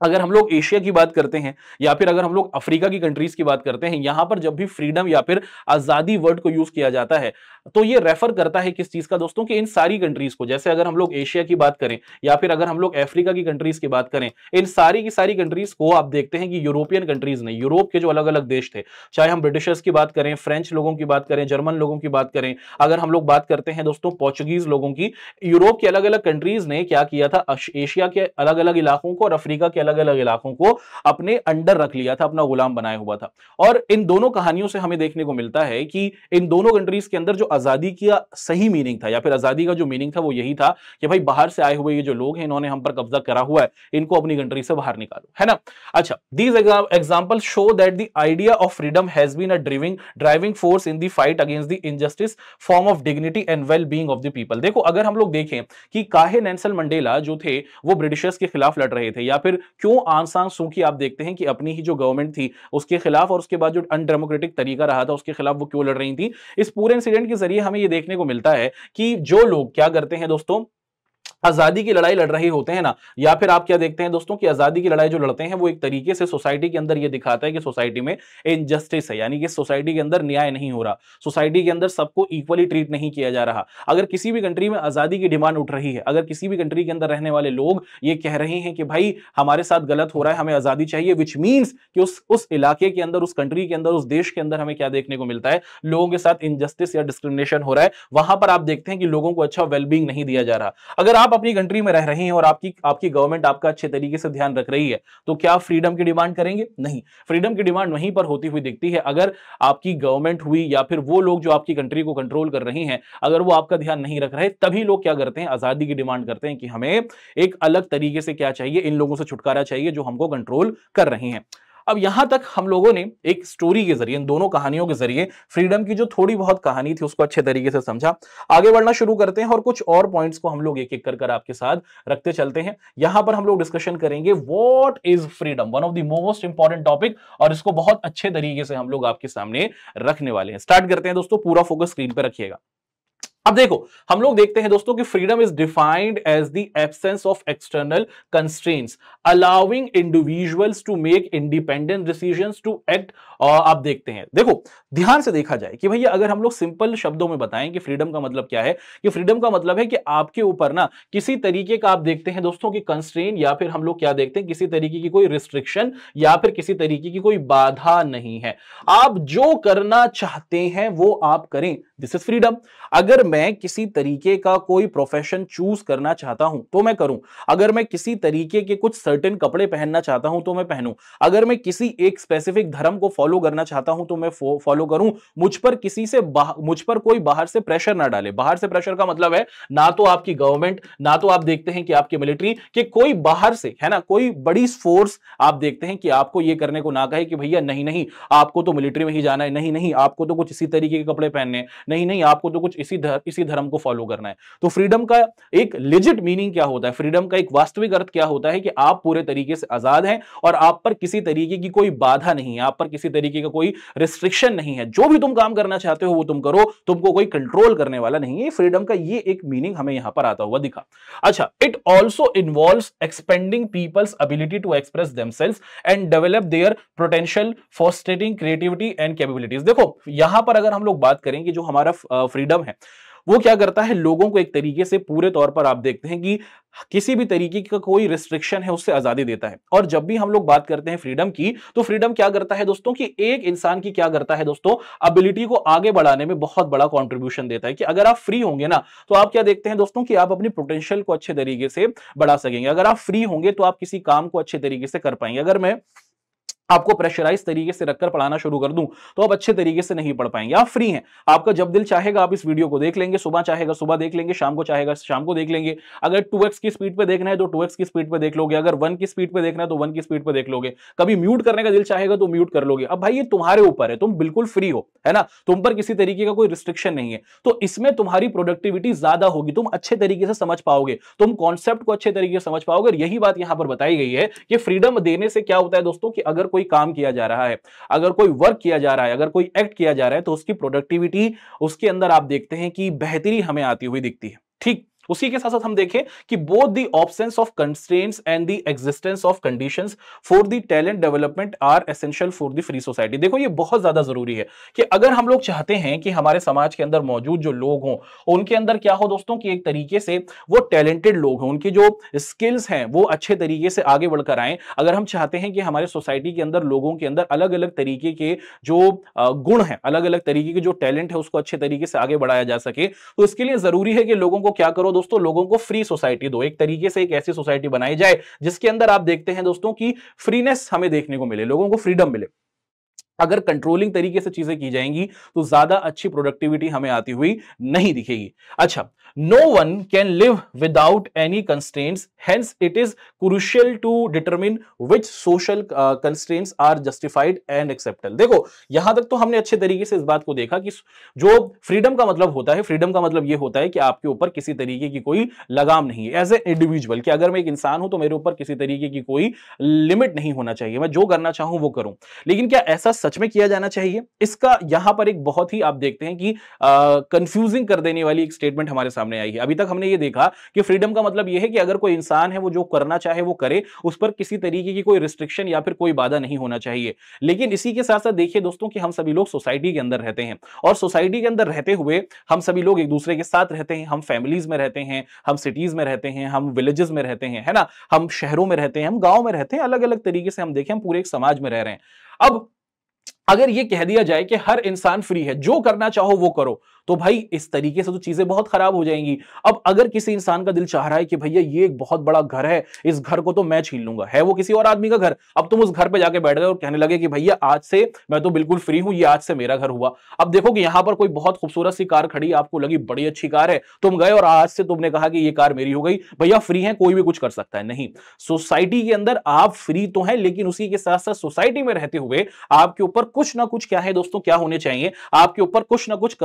अगर हम लोग एशिया की बात करते हैं या फिर अगर हम लोग अफ्रीका की कंट्रीज की बात करते हैं, यहां पर जब भी फ्रीडम या फिर आजादी वर्ड को यूज किया जाता है तो ये रेफर करता है किस चीज का दोस्तों कि इन सारी कंट्रीज को। जैसे अगर हम लोग एशिया की बात करें या फिर अगर हम लोग अफ्रीका की कंट्रीज की बात करें, इन सारी की सारी कंट्रीज को आप देखते हैं कि यूरोपियन कंट्रीज ने, यूरोप के जो अलग अलग देश थे, चाहे हम ब्रिटिशर्स की बात करें, फ्रेंच लोगों की बात करें, जर्मन लोगों की बात करें, अगर हम लोग बात करते हैं दोस्तों पोर्चुगीज लोगों की, यूरोप के अलग अलग कंट्रीज ने क्या किया था, एशिया के अलग अलग इलाकों को और अफ्रीका के अलग अलग इलाकों को अपने अंडर रख लिया था, अपना गुलाम बनाया हुआ था। और इन दोनों कहानियों से हमें देखने को मिलता है कि इन दोनों कंट्रीज के अंदर जो आजादी का सही मीनिंग था या फिर आजादी का जो मीनिंग था वो यही था कि भाई बाहर से आए हुए ये जो लोग हैं इन्होंने हम पर कब्जा करा हुआ है, इनको अपनी कंट्री से बाहर निकालो, है ना। अच्छा, these examples show that the idea of freedom has been a driving force in the fight against the injustice, form of dignity and well being of the people. देखो, अगर हम लोग देखें कि काहे नेल्सन मंडेला जो थे वो ब्रिटिशर्स के खिलाफ लड़ रहे थे, या फिर क्यों आंग सान सू की आप देखते हैं कि अपनी ही जो गवर्नमेंट थी उसके खिलाफ और उसके बाद जो अनडेमोक्रेटिक तरीका रहा था उसके खिलाफ वो क्यों लड़ रही थी, इस पूरे इंसिडेंट के जरिए हमें ये देखने को मिलता है कि जो लोग क्या करते हैं दोस्तों, आजादी की लड़ाई लड़ रहे होते हैं ना, या फिर आप क्या देखते हैं दोस्तों कि आजादी की लड़ाई जो लड़ते हैं वो एक तरीके से सोसाइटी के अंदर ये दिखाता है कि सोसाइटी में इनजस्टिस है, यानी कि सोसाइटी के अंदर न्याय नहीं हो रहा, सोसाइटी के अंदर सबको इक्वली ट्रीट नहीं किया जा रहा। अगर किसी भी कंट्री में आजादी की डिमांड उठ रही है, अगर किसी भी कंट्री के अंदर रहने वाले लोग ये कह रहे हैं कि भाई हमारे साथ गलत हो रहा है, हमें आजादी चाहिए, विच मीन्स कि उस इलाके के अंदर, उस कंट्री के अंदर, उस देश के अंदर हमें क्या देखने को मिलता है, लोगों के साथ इनजस्टिस या डिस्क्रिमिनेशन हो रहा है। वहां पर आप देखते हैं कि लोगों को अच्छा वेलबींग नहीं दिया जा रहा। अगर आप अपनी कंट्री में रह रहे हैं और आपकी गवर्नमेंट आपका अच्छे तरीके से ध्यान रख रही है तो क्या फ्रीडम की डिमांड करेंगे? नहीं, फ्रीडम की डिमांड वहीं पर होती हुई दिखती है अगर आपकी गवर्नमेंट हुई या फिर वो लोग जो आपकी कंट्री को कंट्रोल कर रहे हैं अगर वो आपका ध्यान नहीं रख रहे, तभी लोग क्या करते हैं, आजादी की डिमांड करते हैं कि हमें एक अलग तरीके से क्या चाहिए, इन लोगों से छुटकारा चाहिए जो हमको कंट्रोल कर रहे हैं। अब यहां तक हम लोगों ने एक स्टोरी के जरिए, इन दोनों कहानियों के जरिए फ्रीडम की जो थोड़ी बहुत कहानी थी उसको अच्छे तरीके से समझा। आगे बढ़ना शुरू करते हैं और कुछ और पॉइंट्स को हम लोग एक एक कर आपके साथ रखते चलते हैं। यहां पर हम लोग डिस्कशन करेंगे what is freedom, one of the most important topic, और इसको बहुत अच्छे तरीके से हम लोग आपके सामने रखने वाले हैं। स्टार्ट करते हैं दोस्तों, पूरा फोकस स्क्रीन पर रखिएगा। अब देखो, हम लोग देखते हैं दोस्तों कि freedom is defined as the absence of external constraints allowing individuals to make independent decisions to act. और आप देखते हैं, देखो ध्यान से देखा जाए कि भैया अगर हम लोग सिंपल शब्दों में बताएं कि फ्रीडम का मतलब क्या है, कि फ्रीडम का मतलब है कि आपके ऊपर ना किसी तरीके का आप देखते हैं दोस्तों की कंस्ट्रेंट, या फिर हम लोग क्या देखते हैं किसी तरीके की कोई रिस्ट्रिक्शन या फिर किसी तरीके की कोई बाधा नहीं है। आप जो करना चाहते हैं वो आप करें, दिस इज फ्रीडम। अगर मैं किसी तरीके का कोई प्रोफेशन चूज करना चाहता हूं तो मैं करूं, अगर मैं किसी तरीके के कुछ सर्टेन कपड़े पहनना चाहता हूं तो मैं पहनूं, अगर मैं किसी एक स्पेसिफिक धर्म को फॉलो करना चाहता हूं तो मैं फॉलो करूं, मुझ पर कोई बाहर से प्रेशर ना डाले। बाहर से प्रेशर का मतलब है ना तो आपकी गवर्नमेंट, ना तो आप देखते हैं कि आपकी मिलिट्री, कि कोई बाहर से, है ना, कोई बड़ी फोर्स आप देखते हैं कि आपको यह करने को ना कहे कि भैया नहीं नहीं आपको तो मिलिट्री में ही जाना है, नहीं नहीं आपको तो कुछ इसी तरीके के कपड़े पहनने हैं, नहीं नहीं आपको तो कुछ इसी धर्म को फॉलो करना है। तो फ्रीडम का एक लेजिट मीनिंग क्या होता है, फ्रीडम का एक वास्तविक अर्थ क्या होता है कि आप पूरे तरीके से आजाद हैं और आप पर किसी तरीके की कोई बाधा नहीं है, आप पर किसी तरीके का कोई रिस्ट्रिक्शन नहीं है, जो भी तुम काम करना चाहते हो वो तुम करो, तुमको कोई कंट्रोल करने वाला नहीं है। फ्रीडम का ये एक मीनिंग हमें यहां पर आता हुआ दिखा। अच्छा, it also involves expanding people's ability to express themselves and develop their potential, fostering creativity and capabilities. देखो यहां पर अगर हम लोग बात करें कि जो हमारा फ्रीडम है वो क्या करता है, लोगों को एक तरीके से पूरे तौर पर आप देखते हैं कि किसी भी तरीके का कोई रिस्ट्रिक्शन है उससे आजादी देता है। और जब भी हम लोग बात करते हैं फ्रीडम की, तो फ्रीडम क्या करता है दोस्तों कि एक इंसान की क्या करता है दोस्तों, एबिलिटी को आगे बढ़ाने में बहुत बड़ा कंट्रीब्यूशन देता है। कि अगर आप फ्री होंगे ना तो आप क्या देखते हैं दोस्तों कि आप अपनी पोटेंशियल को अच्छे तरीके से बढ़ा सकेंगे। अगर आप फ्री होंगे तो आप किसी काम को अच्छे तरीके से कर पाएंगे। अगर मैं आपको प्रेशराइज तरीके से रखकर पढ़ाना शुरू कर दूं तो आप अच्छे तरीके से नहीं पढ़ पाएंगे। आप फ्री हैं, आपका जब दिल चाहेगा आप इस वीडियो को देख लेंगे, सुबह चाहेगा सुबह देख लेंगे, शाम को चाहेगा शाम को देख लेंगे। अगर 2x की स्पीड पे देखना है तो 2x की स्पीड पे देख लोगे, अगर 1 की स्पीड पे देखना है तो 1 की स्पीड पे देख लोगे, कभी म्यूट करने का दिल चाहेगा तो म्यूट कर लोगे। अब भाई ये तुम्हारे ऊपर है, तुम बिल्कुल फ्री हो, है ना, तुम पर किसी तरीके का कोई रिस्ट्रिक्शन नहीं है। तो इसमें तुम्हारी प्रोडक्टिविटी ज्यादा होगी, तुम अच्छे तरीके से समझ पाओगे, तुम कॉन्सेप्ट को अच्छे तरीके से समझ पाओगे। और यही बात यहां पर बताई गई है कि फ्रीडम देने से क्या होता है दोस्तों कि अगर कोई काम किया जा रहा है, अगर कोई वर्क किया जा रहा है, अगर कोई एक्ट किया जा रहा है तो उसकी प्रोडक्टिविटी, उसके अंदर आप देखते हैं कि बेहतरी हमें आती हुई दिखती है। ठीक उसी के साथ साथ हम देखें कि both the absence of constraints and the existence of conditions for the talent development are essential for the free society. देखो ये बहुत ज्यादा जरूरी है कि अगर हम लोग चाहते हैं कि हमारे समाज के अंदर मौजूद जो लोग हों उनके अंदर क्या हो दोस्तों कि एक तरीके से वो टैलेंटेड लोग हों, उनकी जो स्किल्स हैं वो अच्छे तरीके से आगे बढ़कर आए। अगर हम चाहते हैं कि हमारे सोसाइटी के अंदर लोगों के अंदर अलग अलग तरीके के जो गुण हैं, अलग अलग तरीके के जो टैलेंट है उसको अच्छे तरीके से आगे बढ़ाया जा सके, तो इसके लिए जरूरी है कि लोगों को क्या करो दोस्तों, लोगों को फ्री सोसाइटी दो। एक तरीके से एक ऐसी सोसाइटी बनाई जाए जिसके अंदर आप देखते हैं दोस्तों कि फ्रीनेस हमें देखने को मिले, लोगों को फ्रीडम मिले। अगर कंट्रोलिंग तरीके से चीजें की जाएंगी तो ज्यादा अच्छी प्रोडक्टिविटी हमें आती हुई नहीं दिखेगी। अच्छा, no one can live without any constraints, hence it is crucial to determine which social constraints are justified and acceptable. देखो यहां तक तो हमने अच्छे तरीके से इस बात को देखा कि जो फ्रीडम का मतलब होता है, फ्रीडम का मतलब यह होता है कि आपके ऊपर किसी तरीके की कोई लगाम नहीं है एज ए इंडिविजुअल, कि अगर मैं एक इंसान हूं तो मेरे ऊपर किसी तरीके की कोई लिमिट नहीं होना चाहिए, मैं जो करना चाहूं वो करूं। लेकिन क्या ऐसा सच में किया जाना चाहिए? इसका यहां पर एक बहुत ही आप देखते हैं कि कंफ्यूजिंग कर देने वाली एक स्टेटमेंट हमारे सामने आई है। अभी तक हमने ये देखा कि फ्रीडम का मतलब यह है कि अगर कोई इंसान है वो जो करना चाहे वो करे, उस पर किसी तरीके की कोई रिस्ट्रिक्शन या फिर कोई बाधा नहीं होना चाहिए। लेकिन इसी के साथ साथ देखिए दोस्तों कि हम सभी लोग सोसाइटी के अंदर रहते हैं और सोसाइटी के अंदर रहते हुए हम सभी लोग एक दूसरे के साथ रहते हैं, हम फैमिलीज में रहते हैं, हम सिटीज में रहते हैं, हम विलेजेस में रहते हैं, है ना, हम शहरों में रहते हैं, हम गांव में रहते हैं, अलग अलग तरीके से हम देखें हम पूरे एक समाज में रह रहे हैं। अब अगर ये कह दिया जाए कि हर इंसान फ्री है, जो करना चाहो वो करो, तो भाई इस तरीके से तो चीजें बहुत खराब हो जाएंगी। अब अगर किसी इंसान का दिल चाह रहा है कि भैया ये एक बहुत बड़ा घर है, इस घर को तो मैं छीन लूंगा, है वो किसी और आदमी का घर, अब तुम उस घर पे जाके बैठ गए और कहने लगे कि भैया आज से मैं तो बिल्कुल फ्री हूं, ये आज से मेरा घर हुआ। अब देखो कि यहां पर कोई बहुत खूबसूरत सी कार खड़ी, आपको लगी बड़ी अच्छी कार है, तुम गए और आज से तुमने कहा कि ये कार मेरी हो गई, भैया फ्री है, कोई भी कुछ कर सकता है। नहीं, सोसाइटी के अंदर आप फ्री तो हैं, लेकिन उसी के साथ साथ सोसाइटी में रहते हुए आपके ऊपर कुछ ना कुछ क्या है दोस्तों, क्या होने चाहिए, आपके ऊपर कुछ ना कुछ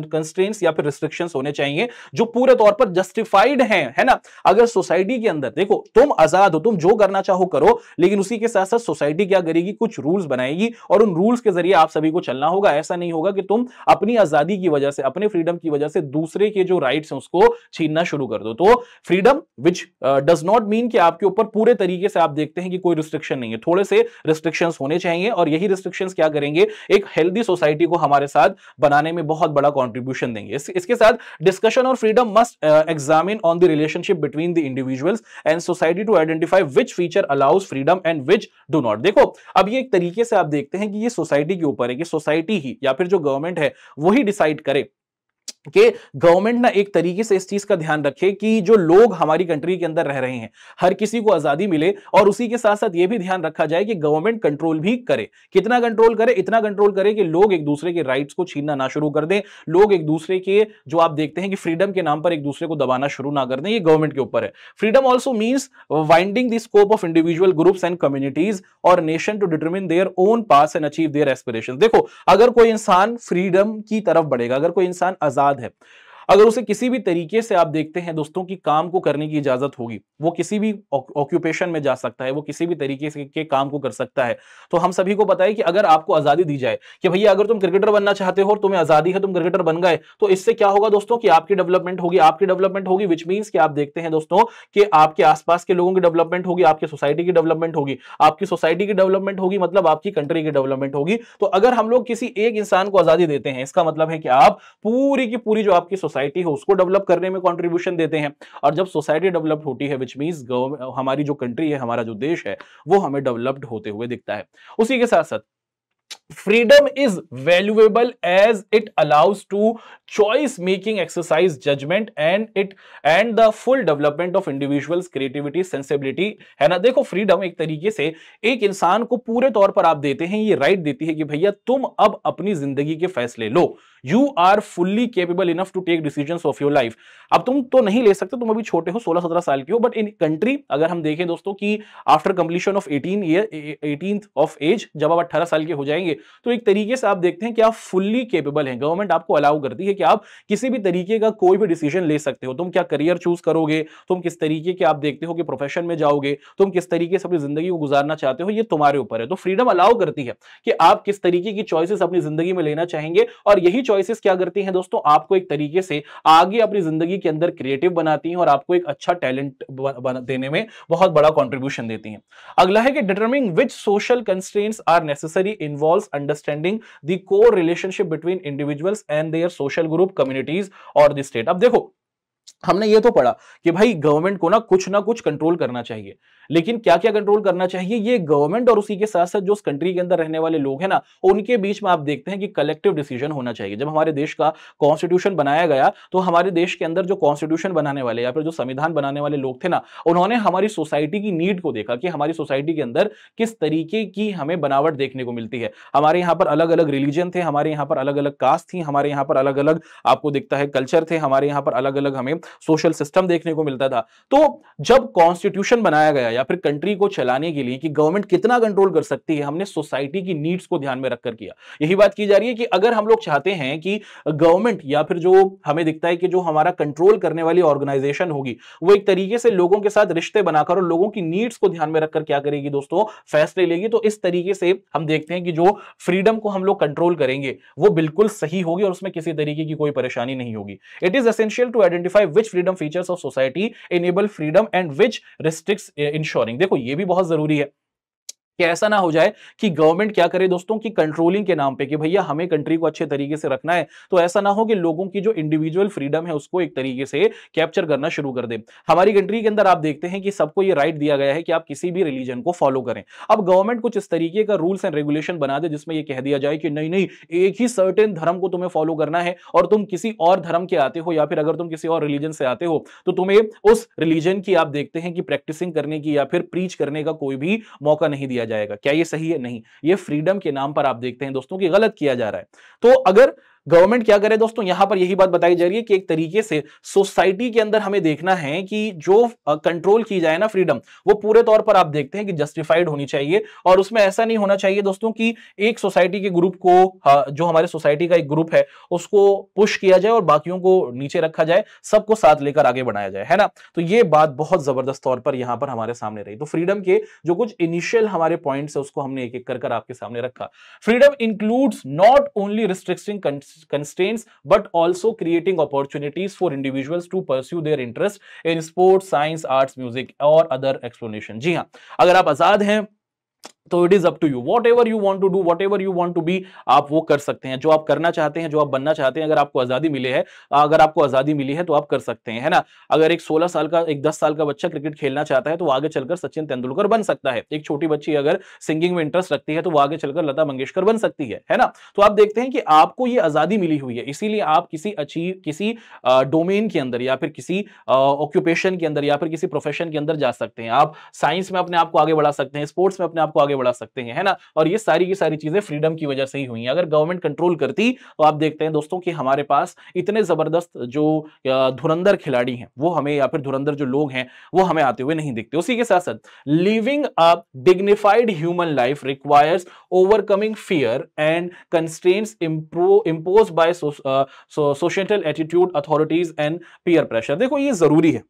कंस्ट्रेंट्स या फिर रिस्ट्रिक्शंस होने चाहिए जो पूरे तौर पर जस्टिफाइड हैं, है ना। अगर सोसाइटी के अंदर देखो तुम आजाद हो, तुम जो करना चाहो करो, लेकिन उसी के साथ साथ सोसाइटी क्या करेगी, कुछ रूल्स बनाएगी और उन रूल्स के जरिए आप सभी को चलना होगा। ऐसा नहीं होगा कि तुम अपनी आजादी की वजह से, अपने फ्रीडम की वजह से दूसरे के जो राइट्स हैं उसको छीनना शुरू कर दो। तो freedom which does not mean कि आपके ऊपर पूरे तरीके से आप देखते हैं कि कोई रिस्ट्रिक्शन नहीं है, थोड़े से रिस्ट्रिक्शंस होने चाहिए और यही रिस्ट्रिक्शंस क्या करेंगे, एक हेल्दी सोसाइटी को हमारे साथ बनाने में बहुत बड़ा कंट्रीब्यूशन देंगे। इसके साथ डिस्कशन और freedom must examine on the relationship between the individuals and society to identify which feature allows freedom and which do not. देखो अब ये एक तरीके से आप देखते हैं कि ये सोसाइटी के ऊपर है कि सोसाइटी ही या फिर जो गवर्नमेंट है वही डिसाइड करे कि गवर्नमेंट ना एक तरीके से इस चीज का ध्यान रखे कि जो लोग हमारी कंट्री के अंदर रह रहे हैं हर किसी को आजादी मिले, और उसी के साथ साथ यह भी ध्यान रखा जाए कि गवर्नमेंट कंट्रोल भी करे। कितना कंट्रोल करे? इतना कंट्रोल करे कि लोग एक दूसरे के राइट्स को छीनना ना शुरू कर दें, लोग एक दूसरे के जो आप देखते हैं कि फ्रीडम के नाम पर एक दूसरे को दबाना शुरू ना कर दें। ये गवर्नमेंट के ऊपर है। Freedom also means winding the scope of individual groups and communities और nation to determine their own pass and achieve their aspirations. देखो, अगर कोई इंसान फ्रीडम की तरफ बढ़ेगा, अगर कोई इंसान आजाद है, अगर उसे किसी भी तरीके से आप देखते हैं दोस्तों कि काम को करने की इजाजत होगी, वो किसी भी ऑक्यूपेशन में जा सकता है, वो किसी भी तरीके से के काम को कर सकता है। तो हम सभी को पता है कि अगर आपको आजादी दी जाए कि भैया अगर तुम क्रिकेटर बनना चाहते हो और तुम्हें आजादी है, तुम क्रिकेटर बन गए, तो इससे क्या होगा दोस्तों कि आपकी डेवलपमेंट होगी, आपकी डेवलपमेंट होगी, विच मींस कि आप देखते हैं दोस्तों कि आपके आसपास के लोगों की डेवलपमेंट होगी, आपकी सोसाइटी की डेवलपमेंट होगी, आपकी सोसाइटी की डेवलपमेंट होगी मतलब आपकी कंट्री की डेवलपमेंट होगी। तो अगर हम लोग किसी एक इंसान को आजादी देते हैं, इसका मतलब है कि आप पूरी की पूरी जो आपकी सोसाइटी है उसको डेवलप करने में कंट्रीब्यूशन देते हैं। और जब सोसाइटी डेवलप होती है, विच मींस हमारी जो कंट्री है, हमारा जो देश है, वो हमें डेवलप्ड होते हुए दिखता है। उसी के साथ साथ freedom is valuable as it allows to choice making, exercise judgment and the full development of individuals creativity sensibility, है ना। देखो, फ्रीडम एक तरीके से एक इंसान को पूरे तौर पर आप देते हैं, ये राइट देती है कि भैया तुम अब अपनी जिंदगी के फैसले लो। You are fully capable enough to take decisions of your life. अब तुम तो नहीं ले सकते, तुम अभी छोटे हो, 16-17 साल के हो, बट इन कंट्री अगर हम देखें दोस्तों कि after completion of 18 of age, जब आप 18 साल के हो जाएंगे, तो एक तरीके से आप देखते हैं कि आप फुल्ली केपेबल हैं। गवर्नमेंट आपको अलाउ करती है कि आप किसी भी तरीके का कोई भी डिसीजन ले सकते हो। तुम क्या करियर चूज करोगे, तुम किस तरीके के आप देखते हो कि प्रोफेशन में जाओगे, तुम किस तरीके से अपनी जिंदगी को गुजारना चाहते हो, ये तुम्हारे ऊपर है। तो फ्रीडम अलाउ करती है कि आप किस तरीके की चॉइसेस अपनी जिंदगी में लेना चाहेंगे, और यही चॉइसेस क्या करती हैं दोस्तों, आपको एक तरीके से आगे अपनी जिंदगी के अंदर क्रिएटिव बनाती हैं और आपको एक अच्छा टैलेंट देने में बहुत बड़ा कंट्रीब्यूशन देती हैं। अगला है कि determining which social constraints are necessary involves understanding the core relationship between individuals and their social group, communities और द स्टेट। अब देखो, हमने ये तो पढ़ा कि भाई गवर्नमेंट को ना कुछ कंट्रोल करना चाहिए, लेकिन क्या क्या कंट्रोल करना चाहिए, ये गवर्नमेंट और उसी के साथ साथ जो उस कंट्री के अंदर रहने वाले लोग हैं ना, उनके बीच में आप देखते हैं कि कलेक्टिव डिसीजन होना चाहिए। जब हमारे देश का कॉन्स्टिट्यूशन बनाया गया, तो हमारे देश के अंदर जो कॉन्स्टिट्यूशन बनाने वाले या फिर जो संविधान बनाने वाले लोग थे ना, उन्होंने हमारी सोसाइटी की नीड को देखा कि हमारी सोसाइटी के अंदर किस तरीके की हमें बनावट देखने को मिलती है। हमारे यहाँ पर अलग अलग रिलीजन थे, हमारे यहाँ पर अलग अलग कास्ट थी, हमारे यहाँ पर अलग अलग आपको दिखता है कल्चर थे, हमारे यहाँ पर अलग अलग हमें सोशल सिस्टम देखने को मिलता था। तो जब कॉन्स्टिट्यूशन बनाया गया या फिर कंट्री को चलाने के लिए कि गवर्नमेंट कितना कंट्रोल कर सकती है, हमने सोसाइटी की नीड्स को ध्यान में रखकर किया। यही बात की जा रही है कि अगर हम लोग चाहते हैं कि गवर्नमेंट या फिर जो हमें दिखता है कि जो हमारा कंट्रोल करने वाली ऑर्गेनाइजेशन होगी, वो एक तरीके से लोगों के साथ रिश्ते बनाकर और लोगों की नीड्स को ध्यान में रखकर क्या करेगी दोस्तों, फैसले लेगी, तो इस तरीके से हम देखते हैं कि जो फ्रीडम को हम लोग कंट्रोल करेंगे वो बिल्कुल सही होगी और उसमें किसी तरीके की कोई परेशानी नहीं होगी। It is essential to identify which freedom features of society enable freedom and which restricts ensuring. देखो, ये भी बहुत जरूरी है कि ऐसा ना हो जाए कि गवर्नमेंट क्या करे दोस्तों कि कंट्रोलिंग के नाम पे कि भैया हमें कंट्री को अच्छे तरीके से रखना है, तो ऐसा ना हो कि लोगों की जो इंडिविजुअल फ्रीडम है उसको एक तरीके से कैप्चर करना शुरू कर दे। हमारी कंट्री के अंदर आप देखते हैं कि सबको ये राइट दिया गया है कि आप किसी भी रिलीजन को फॉलो करें। अब गवर्नमेंट कुछ इस तरीके का रूल्स एंड रेगुलेशन बना दे जिसमें यह कह दिया जाए कि नहीं नहीं, एक ही सर्टेन धर्म को तुम्हें फॉलो करना है, और तुम किसी और धर्म के आते हो या फिर अगर तुम किसी और रिलीजन से आते हो तो तुम्हें उस रिलीजन की आप देखते हैं कि प्रैक्टिसिंग करने की या फिर प्रीच करने का कोई भी मौका नहीं दिया जाएगा। क्या ये सही है? नहीं, ये फ्रीडम के नाम पर आप देखते हैं दोस्तों कि गलत किया जा रहा है। तो अगर गवर्नमेंट क्या करे दोस्तों, यहां पर यही बात बताई जा रही है कि एक तरीके से सोसाइटी के अंदर हमें देखना है कि जो कंट्रोल की जाए ना फ्रीडम, वो पूरे तौर पर आप देखते हैं कि जस्टिफाइड होनी चाहिए, और उसमें ऐसा नहीं होना चाहिए दोस्तों कि एक सोसाइटी के ग्रुप को, जो हमारे सोसाइटी का एक ग्रुप है, उसको पुश किया जाए और बाकियों को नीचे रखा जाए, सबको साथ लेकर आगे बढ़ाया जाए, है ना। तो ये बात बहुत जबरदस्त तौर पर यहां पर हमारे सामने रही। तो फ्रीडम के जो कुछ इनिशियल हमारे पॉइंट्स है उसको हमने एक एक कर आपके सामने रखा। Freedom includes not only restricting constraints but also creating opportunities for individuals to pursue their interest in sports, science, arts, music और other exploration। जी हां, अगर आप आजाद हैं तो it is up to you, whatever you want to do, whatever you want to be, आप वो कर सकते हैं जो आप करना चाहते हैं, जो आप बनना चाहते हैं। अगर आपको आजादी मिली है, अगर आपको आजादी मिली है तो आप कर सकते हैं, है ना। अगर एक 16 साल का, एक 10 साल का बच्चा क्रिकेट खेलना चाहता है तो वो आगे चलकर सचिन तेंदुलकर बन सकता है। एक छोटी बच्ची अगर सिंगिंग में इंटरेस्ट रखती है तो वो आगे चलकर लता मंगेशकर बन सकती है ना। तो आप देखते हैं कि आपको ये आजादी मिली हुई है, इसीलिए आप किसी डोमेन के अंदर या फिर किसी ऑक्यूपेशन के अंदर या फिर किसी प्रोफेशन के अंदर जा सकते हैं। आप साइंस में अपने आप को आगे बढ़ा सकते हैं, स्पोर्ट्स में अपने आप को आगे बढ़ा सकते हैं, है ना। और ये सारी की सारी चीजें फ्रीडम की वजह से ही हुई हैं। अगर गवर्नमेंट कंट्रोल करती तो आप देखते हैं दोस्तों कि हमारे पास इतने जबरदस्त जो धुरंधर खिलाड़ी हैं वो हमें, या फिर धुरंधर जो लोग हैं वो हमें आते हुए नहीं दिखते। उसी के साथ साथ living a dignified human life requires overcoming fear and constraints imposed by societal attitude, authorities and peer pressure। देखो ये जरूरी है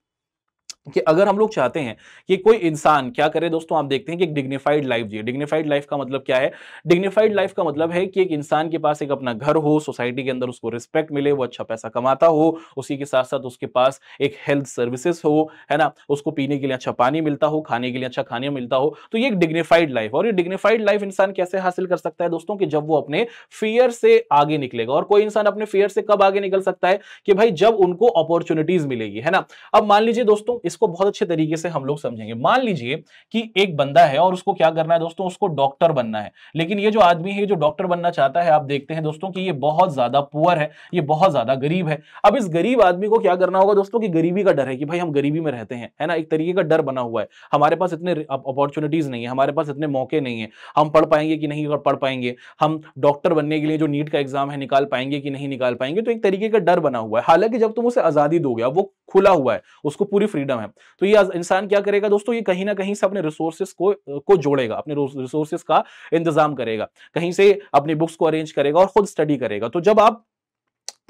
कि अगर हम लोग चाहते हैं कि कोई इंसान क्या करे दोस्तों, आप देखते हैं कि एक डिग्निफाइड लाइफ जिए। डिग्निफाइड लाइफ का मतलब क्या है? डिग्निफाइड लाइफ का मतलब है कि एक इंसान के पास एक अपना घर हो, सोसाइटी के अंदर उसको रिस्पेक्ट मिले, वो अच्छा पैसा कमाता हो, उसी के साथ साथ उसके पास एक हेल्थ सर्विसेज हो, है ना, उसको पीने के लिए अच्छा पानी मिलता हो, खाने के लिए अच्छा खाना मिलता हो। तो ये एक डिग्निफाइड लाइफ। और ये डिग्निफाइड लाइफ इंसान कैसे हासिल कर सकता है दोस्तों? कि जब वो अपने फियर से आगे निकलेगा। और कोई इंसान अपने फियर से कब आगे निकल सकता है? कि भाई जब उनको अपॉर्चुनिटीज मिलेगी, है ना। अब मान लीजिए दोस्तों, इसको बहुत अच्छे तरीके से हम लोग समझेंगे। मान लीजिए कि एक बंदा है और उसको क्या करना है दोस्तों, उसको डॉक्टर बनना है। लेकिन ये जो आदमी है जो डॉक्टर बनना चाहता है, आप देखते हैं दोस्तों कि ये बहुत ज्यादा पुअर है, ये बहुत ज्यादा गरीब है। अब इस गरीब आदमी को क्या करना होगा दोस्तों? कि गरीबी का डर है कि भाई हम गरीबी में रहते हैं, है ना, एक तरीके का डर बना हुआ है, हमारे पास इतने अपॉर्चुनिटीज नहीं है, हमारे पास इतने मौके नहीं है, हम पढ़ पाएंगे कि नहीं पढ़ पाएंगे, हम डॉक्टर बनने के लिए जो नीट का एग्जाम है निकाल पाएंगे कि नहीं निकाल पाएंगे। तो एक तरीके का डर बना हुआ है। हालांकि जब तुम उसे आजादी दोगे, अब वो खुला हुआ है, उसको पूरी फ्रीडम है, तो ये इंसान क्या करेगा दोस्तों? ये कहीं ना कहीं से अपने रिसोर्सेस को जोड़ेगा, अपने रिसोर्सेस का इंतजाम करेगा, कहीं से अपनी बुक्स को अरेंज करेगा और खुद स्टडी करेगा। तो जब आप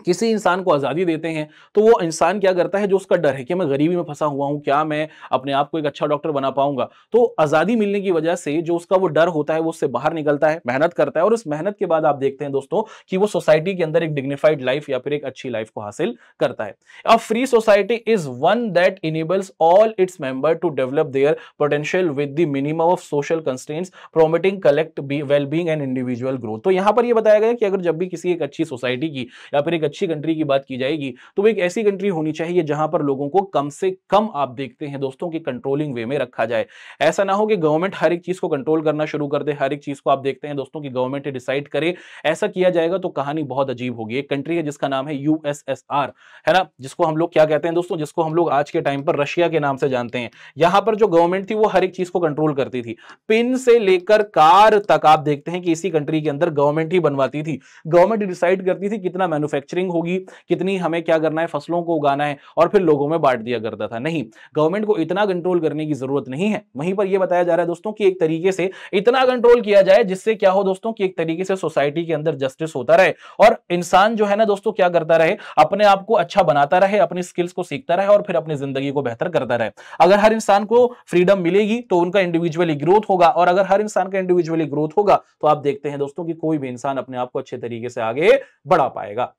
किसी इंसान को आजादी देते हैं तो वो इंसान क्या करता है? जो उसका डर है कि मैं गरीबी में फंसा हुआ हूं, क्या मैं अपने आप को एक अच्छा डॉक्टर बना पाऊंगा, तो आजादी मिलने की वजह से जो उसका वो डर होता है वो उससे बाहर निकलता है, मेहनत करता है, और उस मेहनत के बाद आप देखते हैं दोस्तों कि वो सोसाइटी के अंदर एक डिग्निफाइड लाइफ या फिर एक अच्छी लाइफ को हासिल करता है। A free society is one that enables all its member to develop their potential with the minimum of social constraints, promoting collect wellbeing and individual growth. तो यहां पर ये बताया गया कि अगर जब भी किसी एक अच्छी सोसाइटी की या फिर एक अच्छी कंट्री की बात की जाएगी तो वो एक ऐसी कंट्री होनी चाहिए जहां पर लोगों को कम से कम, आप देखते हैं दोस्तों, कि कंट्रोलिंग वे में रखा जाए। ऐसा ना हो कि गवर्नमेंट हर एक चीज को कंट्रोल करना शुरू कर दे, हर एक चीज को आप देखते हैं दोस्तों कि गवर्नमेंट डिसाइड करे। ऐसा किया जाएगा तो कहानी बहुत अजीब होगी। एक कंट्री है जिसका नाम है यूएसएसआर, है ना, जिसको हम लोग क्या कहते हैं दोस्तों? जिसको हम लोग आज के टाइम पर रशिया के नाम से जानते हैं। यहां पर जो गवर्नमेंट थी वो हर एक चीज को कंट्रोल करती थी, पिन से लेकर कार तक। आप देखते हैं कि इसी कंट्री के अंदर गवर्नमेंट ही बनवाती थी, गवर्नमेंट डिसाइड करती थी कितना मैन्युफैक्चरिंग होगी, कितनी हमें क्या करना है, फसलों को उगाना है, और फिर लोगों में बांट दिया करता था। नहीं, गवर्नमेंट को इतना कंट्रोल करने की जरूरत नहीं है। वहीं पर यह बताया जा रहा है दोस्तों कि एक तरीके से इतना कंट्रोल किया जाए जिससे क्या हो दोस्तों कि एक तरीके से सोसाइटी के अंदर जस्टिस होता रहे और इंसान जो है ना दोस्तों क्या करता रहे, अपने आप को अच्छा बनाता रहे, अपनी स्किल्स को सीखता रहे और फिर अपनी जिंदगी को बेहतर करता रहे। अगर हर इंसान को फ्रीडम मिलेगी तो उनका इंडिविजुअली ग्रोथ होगा, और अगर हर इंसान का इंडिविजुअली ग्रोथ होगा तो आप देखते हैं दोस्तों कि कोई भी इंसान अपने आप को अच्छे तरीके से आगे बढ़ा पाएगा।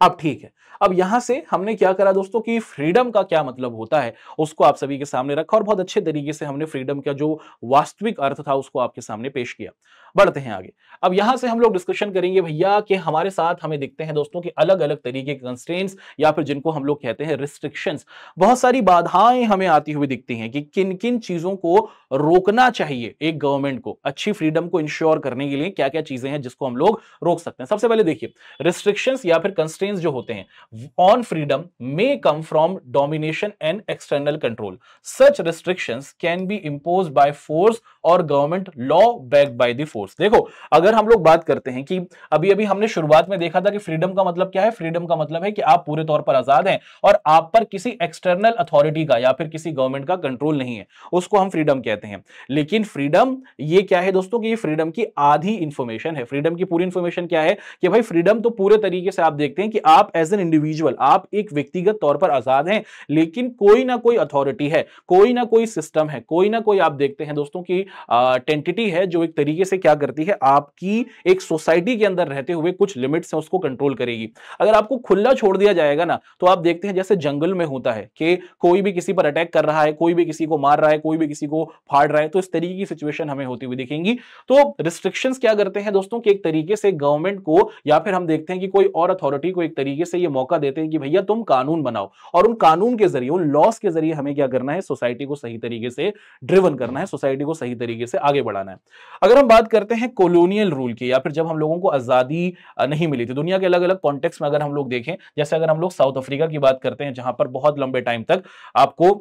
अब ठीक है, अब यहां से हमने क्या करा दोस्तों कि फ्रीडम का क्या मतलब होता है उसको आप सभी के सामने रखा और बहुत अच्छे तरीके से हमने फ्रीडम का जो वास्तविक अर्थ था उसको आपके सामने पेश किया। बढ़ते हैं आगे। अब यहां से हम लोग डिस्कशन करेंगे भैया कि हमारे साथ हमें दिखते हैं दोस्तों कि अलग अलग तरीके के कंस्ट्रेंट्स या फिर जिनको हम लोग कहते हैं रिस्ट्रिक्शंस, बहुत सारी बाधाएं हमें आती हुई दिखती हैं कि किन किन चीजों को रोकना चाहिए एक गवर्नमेंट को अच्छी फ्रीडम को इंश्योर करने के लिए, क्या क्या चीजें हैं जिसको हम लोग रोक सकते हैं। सबसे पहले देखिए, रिस्ट्रिक्शंस या फिर कंस्ट्रेंट्स जो होते हैं on freedom may come from domination and external control. Such restrictions can be imposed by force और government law backed by the force. देखो, अगर हम लोग बात करते हैं कि अभी अभी हमने शुरुआत में देखा था कि फ्रीडम का मतलब क्या है। फ्रीडम का मतलब है कि आप पूरे तौर पर आजाद हैं और आप पर किसी एक्सटर्नल अथॉरिटी का या फिर किसी गवर्नमेंट का कंट्रोल नहीं है, उसको हम फ्रीडम कहते हैं। लेकिन फ्रीडम ये क्या है दोस्तों कि ये फ्रीडम की आधी इंफॉर्मेशन है। फ्रीडम की पूरी इंफॉर्मेशन क्या है कि भाई फ्रीडम तो पूरे तरीके से आप देखते हैं कि आप एज एन इंडिविजुअल, आप एक व्यक्तिगत तौर पर आजाद हैं, लेकिन कोई ना कोई अथॉरिटी है, कोई ना कोई सिस्टम है, कोई ना कोई आप देखते हैं दोस्तों कि टेंटिटी है जो एक तरीके से क्या करती है, आपकी एक सोसाइटी के अंदर रहते हुए कुछ लिमिट्स हैं उसको कंट्रोल करेगी। अगर आपको खुला छोड़ दिया जाएगा ना, तो आप देखते हैं जैसे जंगल में होता है कि कोई भी किसी पर अटैक कर रहा है, कोई भी किसी को मार रहा है, कोई भी किसी को फाड़ रहा है, तो इस तरीके की सिचुएशन हमें होती हुई दिखेंगी। तो रिस्ट्रिक्शंस क्या करते हैं दोस्तों कि एक तरीके से गवर्नमेंट को या फिर हम देखते हैं कि कोई और अथॉरिटी को एक तरीके से ये मौका देते हैं कि भैया तुम कानून बनाओ, और उन कानून के जरिए, उन लॉस के जरिए हमें क्या करना है, सोसाइटी को सही तरीके से ड्रिवन करना है, सोसाइटी को सही तरीके से आगे बढ़ाना है। अगर हम बात करते हैं कॉलोनियल रूल की, या फिर जब हम लोगों को आजादी नहीं मिली थी दुनिया के अलग अलग कॉन्टेक्स्ट में, अगर हम लोग देखें, जैसे अगर हम लोग साउथ अफ्रीका की बात करते हैं जहां पर बहुत लंबे टाइम तक आपको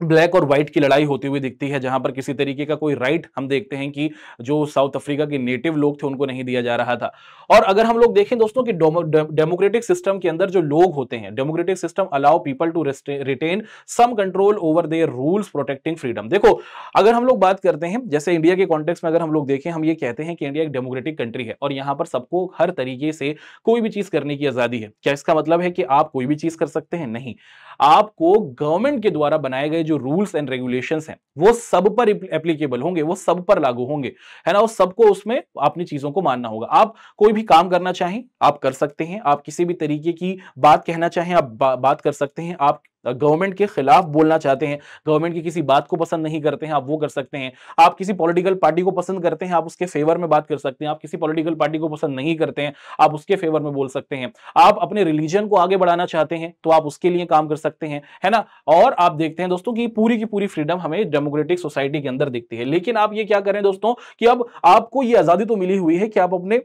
ब्लैक और व्हाइट की लड़ाई होती हुई दिखती है, जहां पर किसी तरीके का कोई राइट हम देखते हैं कि जो साउथ अफ्रीका के नेटिव लोग थे उनको नहीं दिया जा रहा था। और अगर हम लोग देखें दोस्तों कि डेमोक्रेटिक सिस्टम के अंदर जो लोग होते हैं, democratic system allow people to retain some control over their rules protecting freedom. देखो, अगर हम लोग बात करते हैं जैसे इंडिया के कॉन्टेक्स्ट में, अगर हम लोग देखें, हम ये कहते हैं कि इंडिया एक डेमोक्रेटिक कंट्री है और यहां पर सबको हर तरीके से कोई भी चीज करने की आजादी है। क्या इसका मतलब है कि आप कोई भी चीज कर सकते हैं? नहीं, आपको गवर्नमेंट के द्वारा बनाए गए जो रूल्स एंड रेगुलेशंस हैं वो सब पर एप्लीकेबल होंगे, वो सब पर लागू होंगे, है ना। और सबको उसमें अपनी चीजों को मानना होगा। आप कोई भी काम करना चाहें आप कर सकते हैं, आप किसी भी तरीके की बात कहना चाहें आप बात कर सकते हैं, आप गवर्नमेंट के खिलाफ बोलना चाहते हैं, गवर्नमेंट की किसी बात को पसंद नहीं करते हैं, आप वो कर सकते हैं। आप किसी पॉलिटिकल पार्टी को पसंद करते हैं, आप उसके फेवर में बात कर सकते हैं। आप किसी पॉलिटिकल पार्टी को पसंद नहीं करते हैं, आप उसके फेवर में बोल सकते हैं। आप अपने रिलीजन को आगे बढ़ाना चाहते हैं तो आप उसके लिए काम कर सकते हैं, है ना। और आप देखते हैं दोस्तों कि पूरी की पूरी फ्रीडम हमें डेमोक्रेटिक सोसाइटी के अंदर दिखती है। लेकिन आप ये क्या करें दोस्तों कि अब आपको ये आजादी तो मिली हुई है कि आप अपने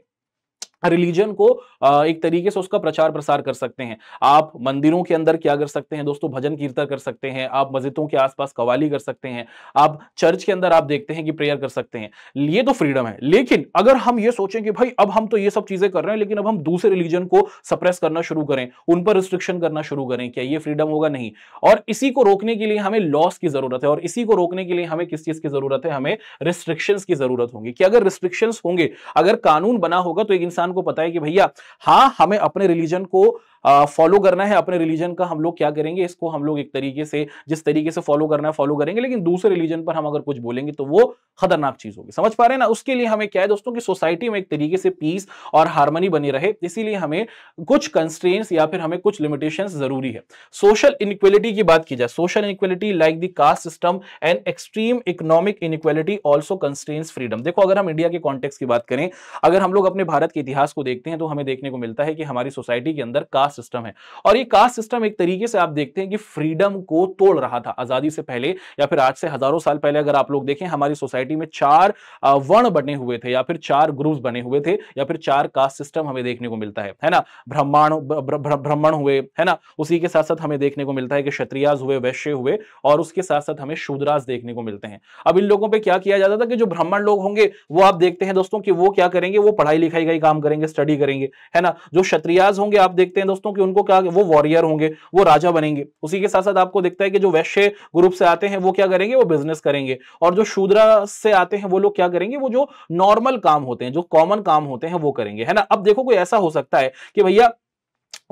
रिलीजन को एक तरीके से उसका प्रचार प्रसार कर सकते हैं। आप मंदिरों के अंदर क्या कर सकते हैं दोस्तों, भजन कीर्तन कर सकते हैं, आप मस्जिदों के आसपास कव्वाली कर सकते हैं, आप चर्च के अंदर आप देखते हैं कि प्रेयर कर सकते हैं। ये तो फ्रीडम है। लेकिन अगर हम ये सोचें कि भाई अब हम तो ये सब चीजें कर रहे हैं लेकिन अब हम दूसरे रिलीजन को सप्रेस करना शुरू करें, उन पर रिस्ट्रिक्शन करना शुरू करें, क्या ये फ्रीडम होगा? नहीं। और इसी को रोकने के लिए हमें लॉस की जरूरत है, और इसी को रोकने के लिए हमें किस चीज की जरूरत है? हमें रिस्ट्रिक्शंस की जरूरत होगी। कि अगर रिस्ट्रिक्शंस होंगे, अगर कानून बना होगा, तो एक इंसान को पता है कि भैया हाँ, हमें अपने रिलीजन को फॉलो करना है, अपने रिलीजन का हम लोग क्या करेंगे, इसको हम लोग एक तरीके से जिस तरीके से फॉलो करना है फॉलो करेंगे, लेकिन दूसरे रिलीजन पर हम अगर कुछ बोलेंगे तो वो खतरनाक चीज होगी। समझ पा रहे हैं ना। उसके लिए हमें क्या है दोस्तों कि सोसाइटी में एक तरीके से पीस और हार्मनी बनी रहे, इसीलिए हमें कुछ कंस्ट्रेंट्स या फिर हमें कुछ लिमिटेशंस जरूरी है। सोशल इनइक्वालिटी की बात की जाए, social inequality like the caste system and extreme economic inequality also constraints freedom. देखो, अगर हम इंडिया के कॉन्टेक्स्ट की बात करें, अगर हम लोग अपने भारत के इतिहास को देखते हैं तो हमें देखने को मिलता है कि हमारी सोसाइटी के अंदर कास्ट सिस्टम है, और ये कास्ट सिस्टम एक तरीके से आप देखते हैं कि फ्रीडम को तोड़ रहा था। आजादी से पहले या फिर आज से हजारों साल पहले अगर आप लोग देखें, हमारी सोसाइटी में 4 वर्ण बने हुए थे, या फिर 4 ग्रुप्स बने हुए थे, या फिर 4 कास्ट सिस्टम हमें देखने को मिलता है ना। ब्राह्मण हुए, है ना। उसी के साथ साथ हमें देखने को मिलता है कि क्षत्रियाज हुए, वैश्य हुए, और उसके साथ साथ हमें शूद्रास देखने को मिलते हैं। अब इन लोगों पे क्या किया जाता था कि जो ब्राह्मण लोग होंगे वो आप देखते हैं दोस्तों कि वो क्या करेंगे, वो पढ़ाई लिखाई का ही काम करेंगे, स्टडी करेंगे, है ना। जो क्षत्रियाज होंगे आप देखते हैं दोस्तों कि उनको क्या, वो वॉरियर होंगे, वो राजा बनेंगे। उसी के साथ साथ आपको दिखता है कि जो वैश्य ग्रुप से आते हैं वो क्या करेंगे, वो बिजनेस करेंगे। और जो शूद्र से आते हैं वो लोग क्या करेंगे, वो जो नॉर्मल काम होते हैं, जो कॉमन काम होते हैं वो करेंगे, है ना। अब देखो, कोई ऐसा हो सकता है कि भैया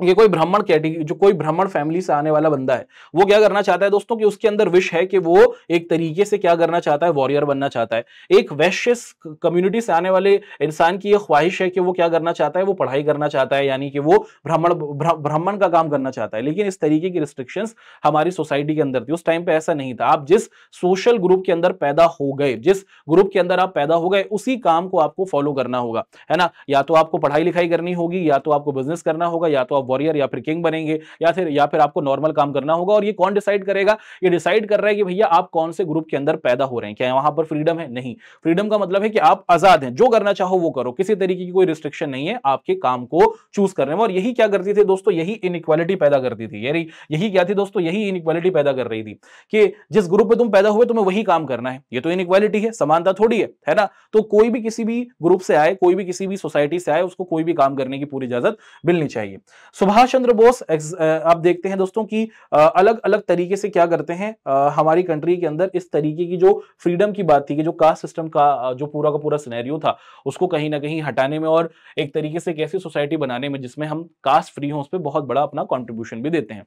ये कोई ब्राह्मण कैटेगरी, जो कोई ब्राह्मण फैमिली से आने वाला बंदा है, वो क्या करना चाहता है दोस्तों कि उसके अंदर विश है कि वो एक तरीके से क्या करना चाहता है, वॉरियर बनना चाहता है। एक वैश्य कम्युनिटी से आने वाले इंसान की ये ख्वाहिश है कि वो क्या करना चाहता है, वो पढ़ाई करना चाहता है, यानी कि वो ब्राह्मण का काम करना चाहता है। लेकिन इस तरीके की रिस्ट्रिक्शंस हमारी सोसाइटी के अंदर थी। उस टाइम पे ऐसा नहीं था। आप जिस सोशल ग्रुप के अंदर पैदा हो गए, जिस ग्रुप के अंदर आप पैदा हो गए, उसी काम को आपको फॉलो करना होगा, है ना। या तो आपको पढ़ाई लिखाई करनी होगी, या तो आपको बिजनेस करना होगा, या तो वॉरियर या फिर किंग बनेंगे, या फिर आपको नॉर्मल काम करना होगा। और ये कौन डिसाइड करेगा? ये डिसाइड कर रहा है कि भैया आप कौन से ग्रुप के अंदर पैदा हो रहे हैं। क्या वहां पर फ्रीडम है? नहीं। फ्रीडम का मतलब है कि आप आजाद हैं, जो करना चाहो वो करो, किसी तरीके की कोई रिस्ट्रिक्शन नहीं है आपके काम को चूज करने में। और यही क्या करती थी दोस्तों, यही इनइक्वालिटी पैदा करती थी। यही क्या थी दोस्तों, यही इनइक्वालिटी पैदा कर रही थी कि जिस ग्रुप में तुम पैदा हुए तुम्हें वही काम करना है। ये तो इनइक्वालिटी है, समानता थोड़ी है ना। तो कोई भी किसी भी ग्रुप से आए, कोई भी किसी भी सोसाइटी से आए, उसको कोई भी काम करने की पूरी इजाजत मिलनी चाहिए। सुभाष चंद्र बोस आप देखते हैं दोस्तों कि अलग अलग तरीके से क्या करते हैं, हमारी कंट्री के अंदर इस तरीके की जो फ्रीडम की बात थी कि जो कास्ट सिस्टम का जो पूरा का पूरा सिनेरियो था उसको कहीं ना कहीं हटाने में और एक तरीके से एक ऐसी सोसाइटी बनाने में जिसमें हम कास्ट फ्री हों, उस पर बहुत बड़ा अपना कॉन्ट्रीब्यूशन भी देते हैं।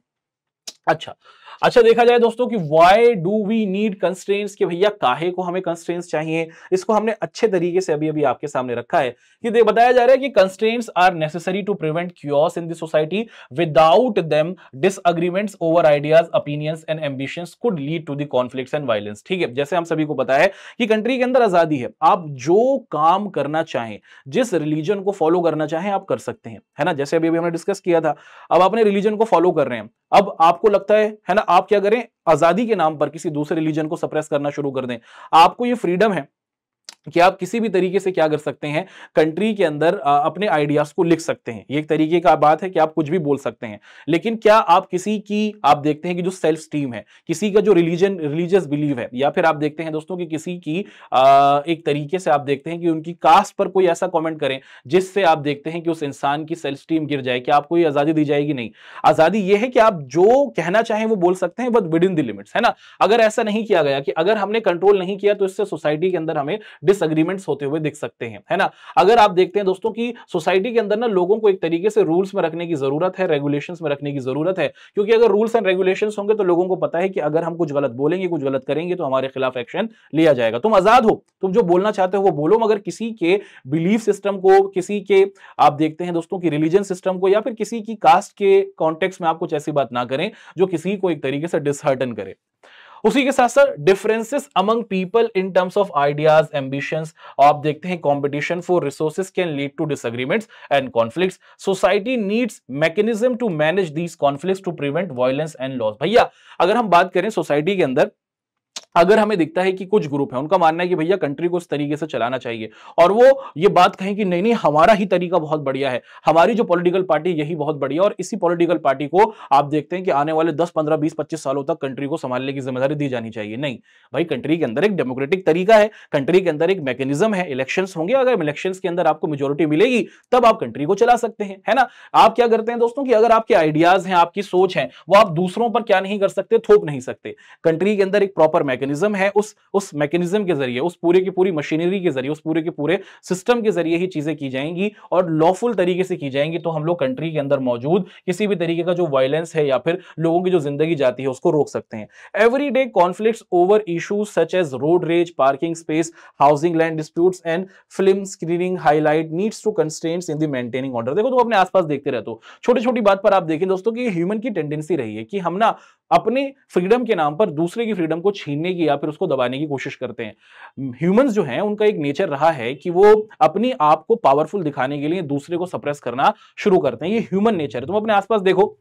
अच्छा अच्छा, देखा जाए दोस्तों कि why do we need constraints, कि भैया काहे को हमें कंस्ट्रेंट्स चाहिए, इसको हमने अच्छे तरीके से अभी अभी आपके सामने रखा है कि बताया जा रहा है कि constraints are necessary to prevent chaos in the society, without them disagreements over ideas, opinions and ambitions could lead to the conflicts and violence. ठीक है, जैसे हम सभी को पता है कि कंट्री के अंदर आजादी है, आप जो काम करना चाहें, जिस रिलीजन को फॉलो करना चाहें आप कर सकते हैं, है ना। जैसे अभी अभी हमने डिस्कस किया था, अब अपने रिलीजन को फॉलो कर रहे हैं, अब आपको लगता है ना, आप क्या करें, आजादी के नाम पर किसी दूसरे रिलीजन को सप्रेस करना शुरू कर दें। आपको ये फ्रीडम है कि आप किसी भी तरीके से क्या कर सकते हैं, कंट्री के अंदर अपने आइडियाज को लिख सकते हैं। ये एक तरीके का बात है कि आप कुछ भी बोल सकते हैं, लेकिन क्या आप किसी की, आप देखते हैं कि जो सेल्फ स्टीम है, किसी का जो रिलीजियस बिलीव है, या फिर आप देखते हैं दोस्तों कि किसी की एक तरीके से आप देखते हैं कि उनकी कास्ट पर कोई ऐसा कमेंट करें जिससे आप देखते हैं कि उस इंसान की सेल्फ स्टीम गिर जाए, कि आपको ये आजादी दी जाएगी? नहीं। आजादी ये है कि आप जो कहना चाहें वो बोल सकते हैं, but with in the limits, है ना। अगर ऐसा नहीं किया गया, कि अगर हमने कंट्रोल नहीं किया, तो इससे सोसाइटी के अंदर हमें डिसएग्रीमेंट्स होते हुए दिख सकते हैं, है ना। अगर आप देखते हैं दोस्तों कि सोसाइटी के अंदर ना लोगों को एक तरीके से रूल्स में रखने की जरूरत है, रेगुलेशंस में रखने की जरूरत है, क्योंकि अगर रूल्स एंड रेगुलेशंस होंगे तो लोगों को पता है कि अगर हम कुछ गलत बोलेंगे, कुछ गलत करेंगे, तो हमारे खिलाफ एक्शन लिया जाएगा। तुम आजाद हो, तुम जो बोलना चाहते हो वो बोलो, मगर किसी के बिलीफ सिस्टम को, किसी के, आप देखते हैं दोस्तों कि रिलीजन सिस्टम को, या फिर किसी की कास्ट के कॉन्टेक्स्ट में आप कुछ ऐसी बात ना करें जो किसी को एक तरीके से डिसहर्टन करे। उसी के साथ साथ differences among people in terms of ideas, ambitions, आप देखते हैं competition for resources can lead to disagreements and conflicts. Society needs mechanism to manage these conflicts to prevent violence and loss. भैया अगर हम बात करें सोसाइटी के अंदर, अगर हमें दिखता है कि कुछ ग्रुप है, उनका मानना है कि भैया कंट्री को इस तरीके से चलाना चाहिए, और वो ये बात कहें कि नहीं नहीं हमारा ही तरीका बहुत बढ़िया है, हमारी जो पॉलिटिकल पार्टी यही बहुत बढ़िया, और इसी पॉलिटिकल पार्टी को आप देखते हैं कि आने वाले 10 15 20 25 सालों तक कंट्री को संभालने की जिम्मेदारी दी जानी चाहिए। नहीं भाई, कंट्री के अंदर एक डेमोक्रेटिक तरीका है, कंट्री के अंदर एक मैकेनिज्म है, इलेक्शंस होंगे, अगर इलेक्शंस के अंदर आपको मेजोरिटी मिलेगी तब आप कंट्री को चला सकते हैं, है ना। आप क्या करते हैं दोस्तों कि अगर आपके आइडियाज हैं, आपकी सोच है, वो आप दूसरों पर क्या नहीं कर सकते, थोप नहीं सकते। कंट्री के अंदर एक प्रॉपर मैकेनिज्म है, उस मैकेनिज्म के जरिए, उस पूरे की पूरी मशीनरी के जरिए, उस पूरे के पूरे सिस्टम के जरिए ही चीजें की जाएंगी, और लॉफुल तरीके से की जाएंगी, तो हम लोग कंट्री के अंदर मौजूद किसी भी तरीके का जो वायलेंस है या फिर लोगों की जो जिंदगी जाती है उसको रोक सकते हैं। Everyday conflicts over issues such as road rage, parking space, housing land disputes and film screening highlight needs to constraints in the maintaining order. देखो, तो अपने आसपास देखते रहते हो, छोटी छोटी बात पर आप देखें दोस्तों कि ह्यूमन की टेंडेंसी रही है कि हम ना अपने फ्रीडम के नाम पर दूसरे की फ्रीडम को छीनने की या फिर उसको दबाने की कोशिश करते हैं। ह्यूमंस जो हैं उनका एक नेचर रहा है कि वो अपनी आप को पावरफुल दिखाने के लिए दूसरे को सप्रेस करना शुरू करते हैं, ये ह्यूमन नेचर है। तुम अपने आसपास देखो,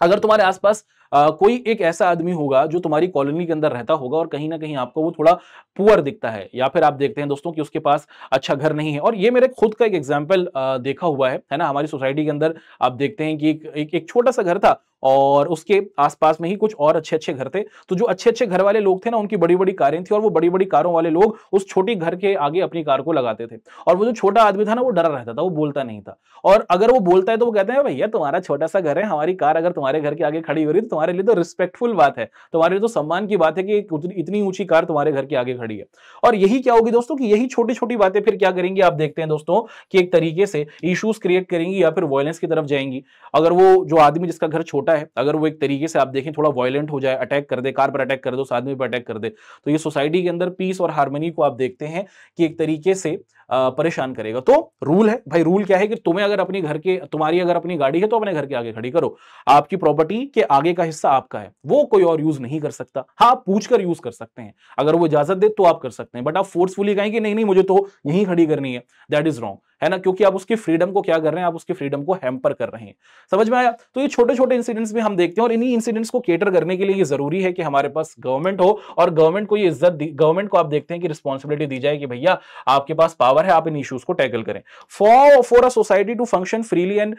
अगर तुम्हारे आसपास कोई एक ऐसा आदमी होगा जो तुम्हारी कॉलोनी के अंदर रहता होगा और कहीं ना कहीं आपको वो थोड़ा पुअर दिखता है, या फिर आप देखते हैं दोस्तों कि उसके पास अच्छा घर नहीं है, और ये मेरे खुद का एक एग्जांपल देखा हुआ है ना। हमारी सोसाइटी के अंदर आप देखते हैं कि एक छोटा सा घर था, और उसके आसपास में ही कुछ और अच्छे अच्छे घर थे। तो जो अच्छे अच्छे घर वाले लोग थे ना, उनकी बड़ी बड़ी कारें थी, और वो बड़ी बड़ी कारों वाले लोग उस छोटी घर के आगे अपनी कार को लगाते थे। और वो जो छोटा आदमी था ना, वो डरा रहता था, वो बोलता नहीं था। और अगर वो बोलता है तो वो कहते हैं भैया तुम्हारा छोटा सा घर है, हमारी कार अगर तुम्हारे घर के आगे खड़ी हो रही है तो तुम्हारे लिए तो रिस्पेक्टफुल बात है, तुम्हारे लिए तो सम्मान की बात है कि इतनी ऊंची कार तुम्हारे घर के आगे खड़ी है। और यही क्या होगी दोस्तों कि यही छोटी छोटी बातें फिर क्या करेंगी, आप देखते हैं दोस्तों कि एक तरीके से इश्यूज क्रिएट करेंगी या फिर वायलेंस की तरफ जाएंगी। अगर वो जो आदमी जिसका घर छोटा है, अगर वो एक तरीके से आप देखें थोड़ा वायलेंट हो जाए, अटैक कर दे, कार पर अटैक कर दे, उस आदमी पर अटैक कर दे, तो ये सोसाइटी के अंदर पीस और हार्मनी को आप देखते हैं कि एक तरीके से परेशान करेगा। तो रूल है भाई, रूल क्या है कि तुम्हें अगर अपनी घर के, तुम्हारी अगर अपनी गाड़ी है तो अपने घर के आगे खड़ी करो, आपकी प्रॉपर्टी के आगे का हिस्सा आपका है, वो कोई और यूज नहीं कर सकता। हाँ, आप पूछकर यूज कर सकते हैं, अगर वो इजाजत दे तो आप कर सकते हैं, बट आप फोर्सफुली कहें कि नहीं नहीं मुझे तो यहीं खड़ी करनी है, दैट इज रॉन्ग, है ना। क्योंकि आप उसकी फ्रीडम को क्या कर रहे हैं, आप उसकी फ्रीडम को हैम्पर कर रहे हैं। समझ में आया? तो ये छोटे छोटे इंसिडेंट्स भी हम देखते हैं, और इन्हीं इंसिडेंट्स को केटर करने के लिए ये जरूरी है कि हमारे पास गवर्नमेंट हो, और गवर्नमेंट को ये इज्जत, गवर्नमेंट को आप देखते हैं कि रिस्पॉन्सिबिलिटी दी जाए कि भैया आपके पास पावर है, आप इन इश्यूज को टैकल करें। For a society to function freely and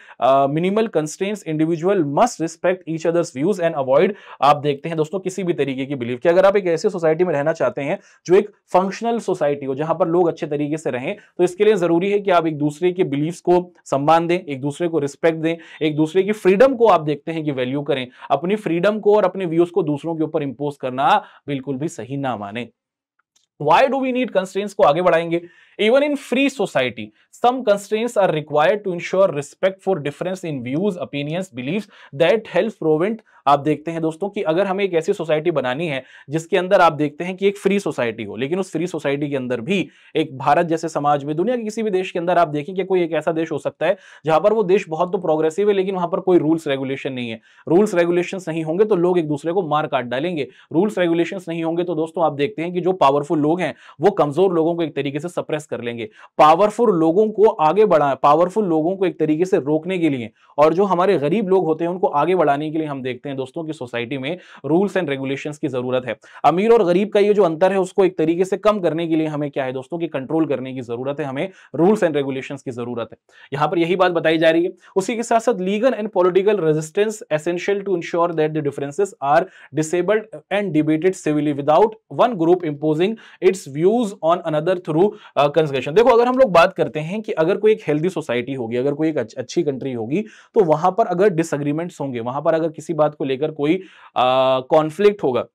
minimal constraints, individual must respect each others views and avoid, आप देखते हैं दोस्तों किसी भी तरीके की बिलीफ कि अगर आप एक ऐसी सोसाइटी में रहना चाहते हैं जो एक फंक्शनल सोसाइटी हो, जहां पर लोग अच्छे तरीके से रहें, तो इसके लिए जरूरी है कि आप एक दूसरे के बिलीफ्स को सम्मान दें, एक दूसरे को रिस्पेक्ट दें, एक दूसरे की फ्रीडम को आप देखते हैं कि वैल्यू करें। अपनी फ्रीडम को और अपने व्यूज को दूसरों के ऊपर इंपोज करना बिल्कुल भी सही ना माने। Why do we need constraints को आगे बढ़ाएंगे। Even in free society, some constraints are required to ensure respect for difference in views, opinions, beliefs that helps prevent। आप देखते हैं दोस्तों कि अगर हमें एक ऐसी सोसाइटी बनानी है जिसके अंदर आप देखते हैं कि एक फ्री सोसाइटी हो, लेकिन उस फ्री सोसाइटी के अंदर भी एक भारत जैसे समाज में, दुनिया के किसी भी देश के अंदर आप देखें कि कोई एक ऐसा देश हो सकता है जहां पर वो देश बहुत तो प्रोग्रेसिव है लेकिन वहां पर कोई रूल्स रेगुलेशन नहीं है। रूल्स रेगुलेशंस नहीं होंगे तो लोग एक दूसरे को मार काट डालेंगे। रूल्स रेगुलेशंस नहीं होंगे तो दोस्तों आप देखते हैं कि जो पावरफुल लोग हैं वो कमजोर लोगों को एक तरीके से सप्रेस कर लेंगे। पावरफुल लोगों को आगे बढ़ा, पावरफुल लोगों को एक तरीके से रोकने के लिए और जो हमारे गरीब लोग होते हैं उनको आगे बढ़ाने के लिए हम देखते हैं दोस्तों की सोसाइटी में रूल्स एंड रेगुलेशंस की जरूरत है। अमीर और गरीब का ये जो अंतर है उसको एक तरीके से कम करने के लिए हमें क्या है दोस्तों की कंट्रोल करने की जरूरत है, हमें रूल्स एंड रेगुलेशंस की जरूरत है। यहां पर यही बात बताई जा रही है। उसी के साथ साथ legal and political resistance essential to ensure that the differences are disabled and debated civilly without one group imposing its views on another through concession. देखो अगर हम लोग बात करते हैं कि अगर कोई एक हेल्दी सोसाइटी होगी, अगर कोई एक अच्छी कंट्री होगी, तो वहां पर अगर डिसएग्रीमेंट्स होंगे, वहां पर अगर किसी बात को लेकर कोई कॉन्फ्लिक्ट होगा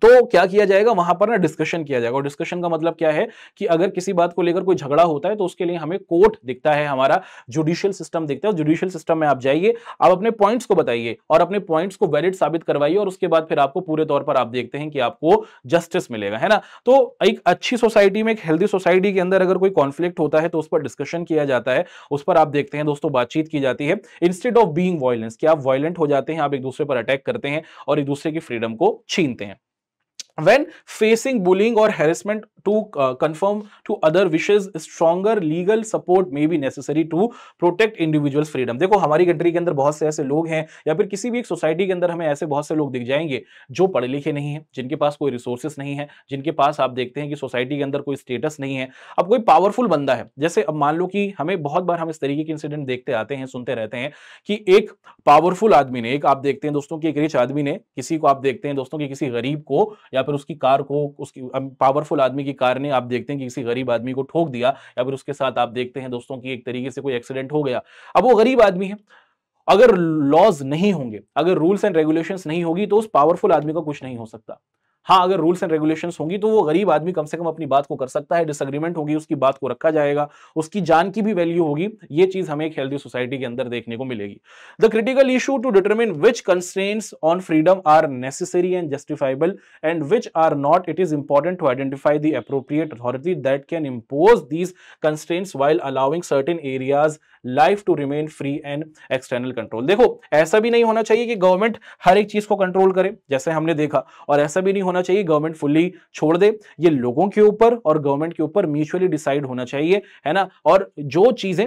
तो क्या किया जाएगा, वहां पर ना डिस्कशन किया जाएगा। और डिस्कशन का मतलब क्या है कि अगर किसी बात को लेकर कोई झगड़ा होता है तो उसके लिए हमें कोर्ट दिखता है, हमारा जुडिशियल सिस्टम दिखता है। जुडिशियल सिस्टम में आप जाइए, आप अपने पॉइंट्स को बताइए और अपने पॉइंट्स को वैलिड साबित करवाइए और उसके बाद फिर आपको पूरे तौर पर आप देखते हैं कि आपको जस्टिस मिलेगा, है ना। तो एक अच्छी सोसाइटी में, एक हेल्दी सोसाइटी के अंदर अगर कोई कॉन्फ्लिक्ट होता है तो उस पर डिस्कशन किया जाता है, उस पर आप देखते हैं दोस्तों बातचीत की जाती है। इंस्टेड ऑफ बीइंग वायलेंस, कि आप वायलेंट हो जाते हैं, आप एक दूसरे पर अटैक करते हैं और एक दूसरे की फ्रीडम को छीनते हैं। When facing bullying or harassment to conform to other wishes, stronger legal support may be necessary to protect individuals' freedom। देखो हमारी कंट्री के अंदर बहुत से ऐसे लोग हैं या फिर किसी भी एक सोसाइटी के अंदर हमें ऐसे बहुत से लोग दिख जाएंगे जो पढ़े लिखे नहीं हैं, जिनके पास कोई रिसोर्सेस नहीं है, जिनके पास आप देखते हैं कि सोसाइटी के अंदर कोई स्टेटस नहीं है। अब कोई पावरफुल बंदा है, जैसे अब मान लो कि हमें बहुत बार हम इस तरीके के इंसिडेंट देखते आते हैं, सुनते रहते हैं कि एक पावरफुल आदमी ने, एक आप देखते हैं दोस्तों कि एक रिच आदमी ने किसी को, आप देखते हैं दोस्तों कि किसी गरीब को या फिर उसकी कार को, उसकी पावरफुल आदमी की कार ने आप देखते हैं कि किसी गरीब आदमी को ठोक दिया या फिर उसके साथ आप देखते हैं दोस्तों कि एक तरीके से कोई एक्सीडेंट हो गया। अब वो गरीब आदमी है, अगर लॉज नहीं होंगे, अगर रूल्स एंड रेगुलेशंस नहीं होगी तो उस पावरफुल आदमी का कुछ नहीं हो सकता। हाँ, अगर रूल्स एंड रेगुलेशंस होंगी तो वो गरीब आदमी कम से कम अपनी बात को कर सकता है, डिसएग्रीमेंट होगी उसकी बात को रखा जाएगा, उसकी जान की भी वैल्यू होगी। ये चीज हमें एक हेल्दी सोसाइटी के अंदर देखने को मिलेगी। The critical issue to determine which constraints on freedom are necessary and justifiable and which are not, it is important to identify the appropriate authority that can impose these constraints while allowing certain areas life to remain free and external control. देखो ऐसा भी नहीं होना चाहिए कि government हर एक चीज को कंट्रोल करे जैसे हमने देखा, और ऐसा भी नहीं होना चाहिए गवर्नमेंट फुल्ली छोड़ दे। ये लोगों के ऊपर और गवर्नमेंट के ऊपर म्यूचुअली डिसाइड होना चाहिए, है ना। और जो चीजें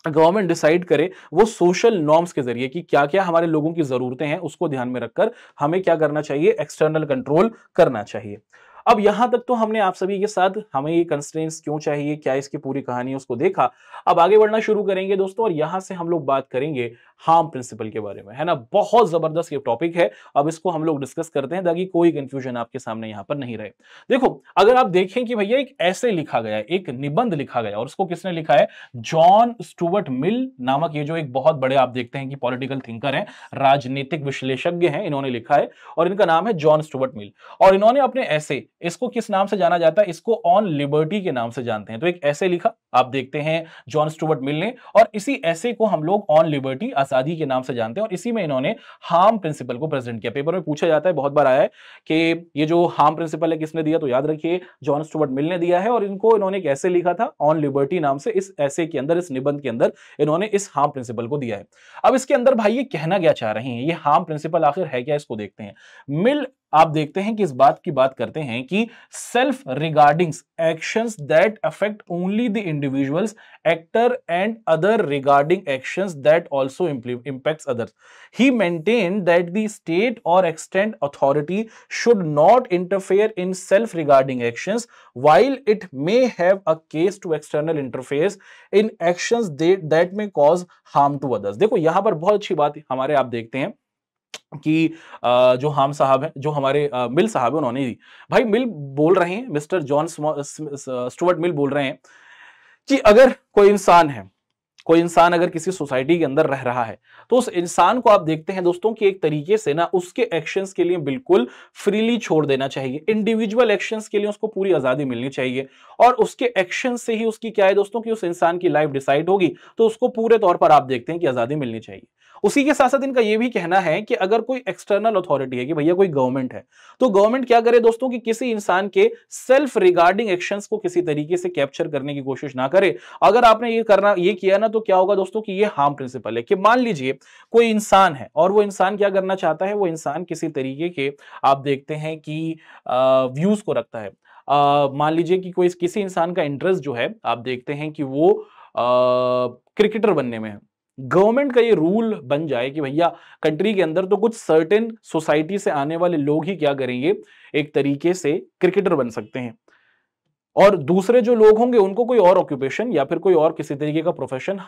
गवर्नमेंट डिसाइड करे वो सोशल नॉर्म्स के जरिए कि क्या क्या हमारे लोगों की जरूरतें हैं उसको ध्यान में रखकर हमें क्या करना चाहिए, एक्सटर्नल कंट्रोल करना चाहिए। अब यहां तक तो हमने आप सभी के साथ हमें ये कंस्ट्रेंट्स क्यों चाहिए, क्या इसकी पूरी कहानी है उसको देखा। अब आगे बढ़ना शुरू करेंगे दोस्तों और यहां से हम लोग बात करेंगे हार्म प्रिंसिपल के बारे में, है ना। बहुत जबरदस्त ये टॉपिक है, अब इसको हम लोग डिस्कस करते हैं ताकि कोई कंफ्यूजन आपके सामने यहां पर नहीं रहे। देखो अगर आप देखें कि भैया एक ऐसे लिखा गया है, एक निबंध लिखा गया और उसको किसने लिखा है, जॉन स्टुअर्ट मिल नामक ये जो एक बहुत बड़े आप देखते हैं कि पॉलिटिकल थिंकर हैं, राजनीतिक विश्लेषज्ञ हैं, इन्होंने लिखा है और इनका नाम है जॉन स्टुअर्ट मिल। और इन्होंने अपने ऐसे, इसको किस नाम से जाना जाता है, इसको ऑन लिबर्टी के नाम से जानते हैं। तो एक ऐसे लिखा आप देखते हैं जॉन स्टुअर्ट मिल ने, और इसी ऐसे को हम लोग ऑन लिबर्टी, आजादी के नाम से जानते हैं, और इसी में इन्होंने हार्म प्रिंसिपल को प्रेजेंट किया। पेपर में पूछा जाता है, बहुत बार आया है कि ये जो हार्म प्रिंसिपल है किसने दिया, तो याद रखिए जॉन स्टुअर्ट मिल ने दिया है। और इनको इन्होंने एक ऐसे लिखा था ऑन लिबर्टी नाम से, इस ऐसे के अंदर, इस निबंध के अंदर इन्होंने इस हार्म प्रिंसिपल को दिया है। अब इसके अंदर भाई ये कहना क्या चाह रहे हैं, ये हार्म प्रिंसिपल आखिर है क्या, इसको देखते हैं। मिल आप देखते हैं कि इस बात की बात करते हैं कि self regarding actions that affect only the individuals actor and other regarding actions that also impacts others. He maintained that the state और extend authority should not interfere in self regarding actions while it may have a case to external interface in actions that may cause harm to others। देखो यहां पर बहुत अच्छी बात हमारे आप देखते हैं कि जो हार्म साहब हैं, जो हमारे मिल साहब हैं, उन्होंने दी। भाई मिल बोल रहे हैं, मिस्टर जॉन स्टुअर्ट मिल बोल रहे हैं कि अगर कोई इंसान है, कोई इंसान अगर किसी सोसाइटी के अंदर रह रहा है तो उस इंसान को आप देखते हैं दोस्तों कि एक तरीके से ना उसके एक्शंस के लिए बिल्कुल फ्रीली छोड़ देना चाहिए, इंडिविजुअल एक्शंस के लिए उसको पूरी आजादी मिलनी चाहिए और उसके एक्शन से ही उसकी क्या है दोस्तों कि उस इंसान की लाइफ डिसाइड होगी, तो उसको पूरे तौर पर आप देखते हैं कि आजादी मिलनी चाहिए। उसी के साथ साथ इनका यह भी कहना है कि अगर कोई एक्सटर्नल अथॉरिटी है कि भैया कोई गवर्नमेंट है, तो गवर्नमेंट क्या करे दोस्तों कि किसी इंसान के सेल्फ रिगार्डिंग एक्शंस को किसी तरीके से कैप्चर करने की कोशिश ना करे। अगर आपने ये किया ना तो क्या होगा दोस्तों कि ये हार्म प्रिंसिपल है कि मान लीजिए कोई इंसान है और वो इंसान क्या करना चाहता है, वो इंसान किसी तरीके के आप देखते हैं कि व्यूज को रखता है। मान लीजिए कि कोई किसी इंसान का इंटरेस्ट जो है आप देखते हैं कि वो क्रिकेटर बनने में है। गवर्नमेंट का ये रूल बन जाए कि भैया कंट्री के अंदर तो कुछ सर्टेन सोसाइटी से आने वाले लोग ही क्या करेंगे, एक तरीके से क्रिकेटर बन सकते हैं और दूसरे जो लोग होंगे उनको कोई और ऑक्यूपेशन या फिर कोई और किसी तरीके का प्रोफेशन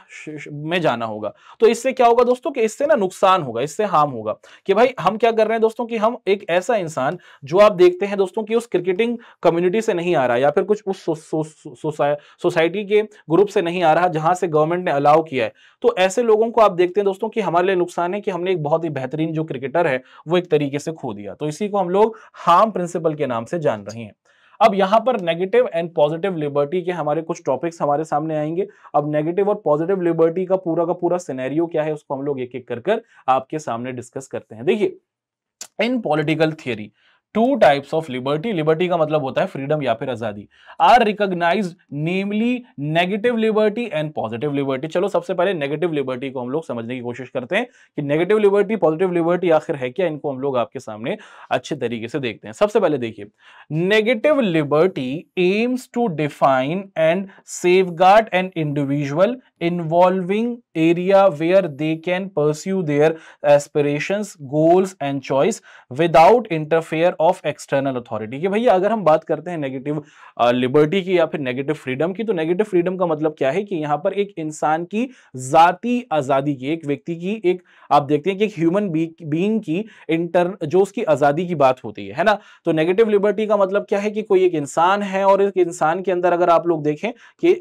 में जाना होगा। तो इससे क्या होगा दोस्तों कि इससे ना नुकसान होगा, इससे हार्म होगा कि भाई हम क्या कर रहे हैं दोस्तों कि हम एक ऐसा इंसान जो आप देखते हैं दोस्तों कि उस क्रिकेटिंग कम्युनिटी से नहीं आ रहा या फिर कुछ उस सोसाइटी के ग्रुप से नहीं आ रहा जहां से गवर्नमेंट ने अलाउ किया है, तो ऐसे लोगों को आप देखते हैं दोस्तों कि हमारे लिए नुकसान है कि हमने एक बहुत ही बेहतरीन जो क्रिकेटर है वो एक तरीके से खो दिया। तो इसी को हम लोग हार्म प्रिंसिपल के नाम से जान रहे हैं। अब यहां पर नेगेटिव एंड पॉजिटिव लिबर्टी के हमारे कुछ टॉपिक्स हमारे सामने आएंगे। अब नेगेटिव और पॉजिटिव लिबर्टी का पूरा सिनेरियो क्या है उसको हम लोग एक एक कर आपके सामने डिस्कस करते हैं। देखिए, in political theory two types of liberty, liberty का मतलब होता है फ्रीडम या फिर आजादी, are recognised, namely negative liberty and positive liberty. चलो सबसे पहले नेगेटिव लिबर्टी को हम लोग समझने की कोशिश करते हैं कि नेगेटिव लिबर्टी पॉजिटिव लिबर्टी आखिर है क्या, इनको हम लोग आपके सामने अच्छे तरीके से देखते हैं। सबसे पहले देखिए, negative liberty aims to define and safeguard an individual involving area where they can pursue their aspirations, goals and choice without interfere of external authority। कि भैया अगर हम बात करते हैं नेगेटिव लिबर्टी की या फिर नेगेटिव फ्रीडम की, तो नेगेटिव फ्रीडम का मतलब क्या है कि यहां पर एक इंसान की जाती आजादी की, एक व्यक्ति की, एक आप देखते हैं कि एक ह्यूमन बीइंग की जो उसकी आजादी की बात होती है ना। तो नेगेटिव लिबर्टी का मतलब क्या है कि कोई एक इंसान है और एक इंसान के अंदर अगर आप लोग देखें कि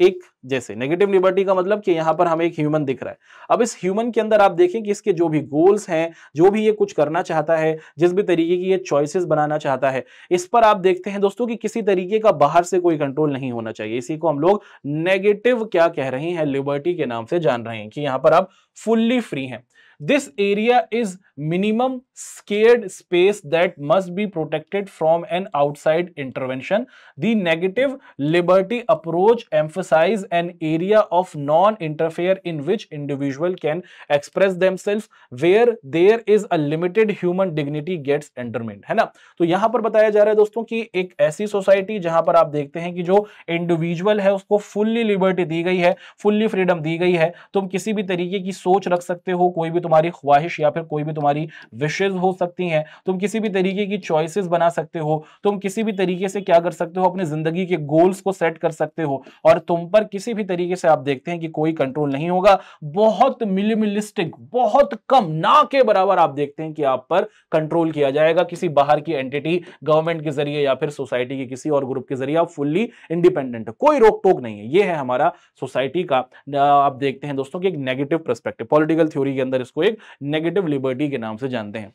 एक जैसे नेगेटिव लिबर्टी का मतलब कि यहां पर हमें एक ह्यूमन दिख रहा है। अब इस ह्यूमन के अंदर आप देखें कि इसके जो भी गोल्स हैं, जो भी ये कुछ करना चाहता है, जिस भी तरीके की ये चॉइसेस बनाना चाहता है, इस पर आप देखते हैं दोस्तों कि किसी तरीके का बाहर से कोई कंट्रोल नहीं होना चाहिए। इसी को हम लोग नेगेटिव क्या कह रहे हैं, लिबर्टी के नाम से जान रहे हैं कि यहां पर आप फुल्ली फ्री हैं। This area is minimum scared space that must be protected from an outside intervention. The negative liberty approach emphasize an area of non-interfere in which individual can express themselves where there is a limited human dignity gets undermined, है ना। तो यहां पर बताया जा रहा है दोस्तों कि एक ऐसी सोसाइटी जहां पर आप देखते हैं कि जो इंडिविजुअल है उसको फुल्ली लिबर्टी दी गई है, फुल्ली फ्रीडम दी गई है। तुम किसी भी तरीके की सोच रख सकते हो, कोई भी तुम्हारी ख्वाहिश या फिर कोई भी तुम्हारी विशेष हो सकती हैं, तुम किसी भी तरीके की चॉइसेस बना सकते हो, तुम किसी भी तरीके से क्या कर सकते हो, अपने जिंदगी के गोल्स को सेट कर सकते हो और तुम पर किसी भी तरीके से आप देखते हैं कि कोई कंट्रोल नहीं होगा। बहुत मिनिमलिस्टिक, बहुत कम, ना के बराबर आप देखते हैं कि आप पर कंट्रोल किया जाएगा किसी बाहर की एंटिटी, गवर्नमेंट के जरिए या फिर सोसाइटी के किसी और ग्रुप के जरिए। आप फुल्ली इंडिपेंडेंट, कोई रोक टोक नहीं है। यह है हमारा सोसाइटी का आप देखते हैं दोस्तों कि एक नेगेटिव पर्सपेक्टिव, पॉलिटिकल थ्योरी के अंदर इसको एक नेगेटिव लिबर्टी के नाम से जानते हैं।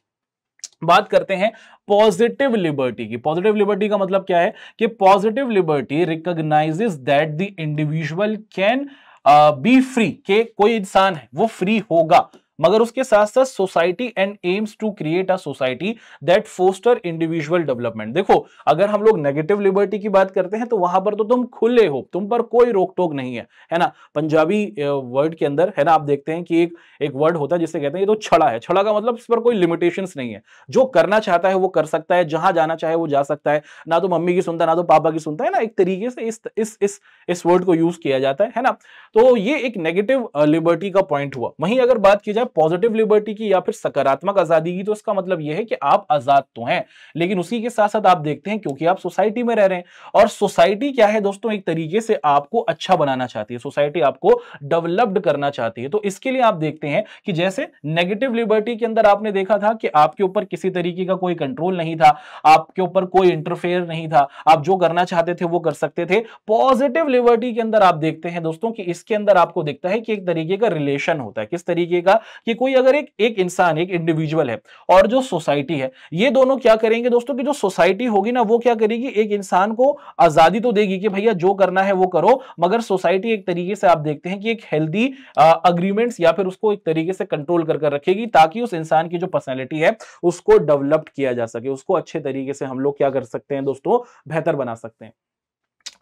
बात करते हैं पॉजिटिव लिबर्टी की। पॉजिटिव लिबर्टी का मतलब क्या है कि positive liberty recognises that the individual can be free, के कोई इंसान है वो फ्री होगा, मगर उसके साथ साथ society and aims to create a society that foster individual development. देखो, अगर हम लोग नेगेटिव लिबर्टी की बात करते हैं तो वहां पर तो तुम खुले हो, तुम पर कोई रोक टोक नहीं है ना। पंजाबी वर्ड के अंदर है ना, आप देखते हैं कि एक वर्ड होता है जिसे कहते हैं ये तो छड़ा है। छड़ा का मतलब इस पर कोई लिमिटेशंस नहीं है, जो करना चाहता है वो कर सकता है, जहां जाना चाहे वो जा सकता है, ना तो मम्मी की सुनता ना तो पापा की सुनता है ना। एक तरीके से इस वर्ड को यूज किया जाता है ना। तो ये एक नेगेटिव लिबर्टी का पॉइंट हुआ। वहीं अगर बात की जाए है पॉजिटिव लिबर्टी की या फिर सकारात्मक आजादी की, तो इसका मतलब यह है कि आप आजाद तो हैं, लेकिन उसी के साथ साथ आप देखते हैं क्योंकि आप सोसाइटी में रह रहे हैं, और सोसाइटी क्या है दोस्तों, एक तरीके से आपको अच्छा बनाना चाहती है, सोसाइटी आपको डेवलप्ड करना चाहती है। तो इसके लिए आप देखते हैं कि जैसे नेगेटिव लिबर्टी के अंदर आपने देखा था कि आपके ऊपर किसी तरीके का कोई कंट्रोल नहीं था, आपके ऊपर कोई इंटरफेयर नहीं था, आप जो करना चाहते थे वो कर सकते थे। पॉजिटिव लिबर्टी के अंदर आप देखते हैं दोस्तों कि इसके अंदर आपको दिखता है कि एक तरीके का रिलेशन होता है, किस तरीके का, कि कोई अगर एक इंसान, एक इंडिविजुअल है और जो सोसाइटी है, ये दोनों क्या करेंगे दोस्तों, कि जो सोसाइटी होगी ना वो क्या करेगी, एक इंसान को आजादी तो देगी कि भैया जो करना है वो करो, मगर सोसाइटी एक तरीके से आप देखते हैं कि एक हेल्दी अग्रीमेंट्स या फिर उसको एक तरीके से कंट्रोल कर रखेगी, ताकि उस इंसान की जो पर्सनैलिटी है उसको डेवलप्ड किया जा सके, उसको अच्छे तरीके से हम लोग क्या कर सकते हैं दोस्तों, बेहतर बना सकते हैं।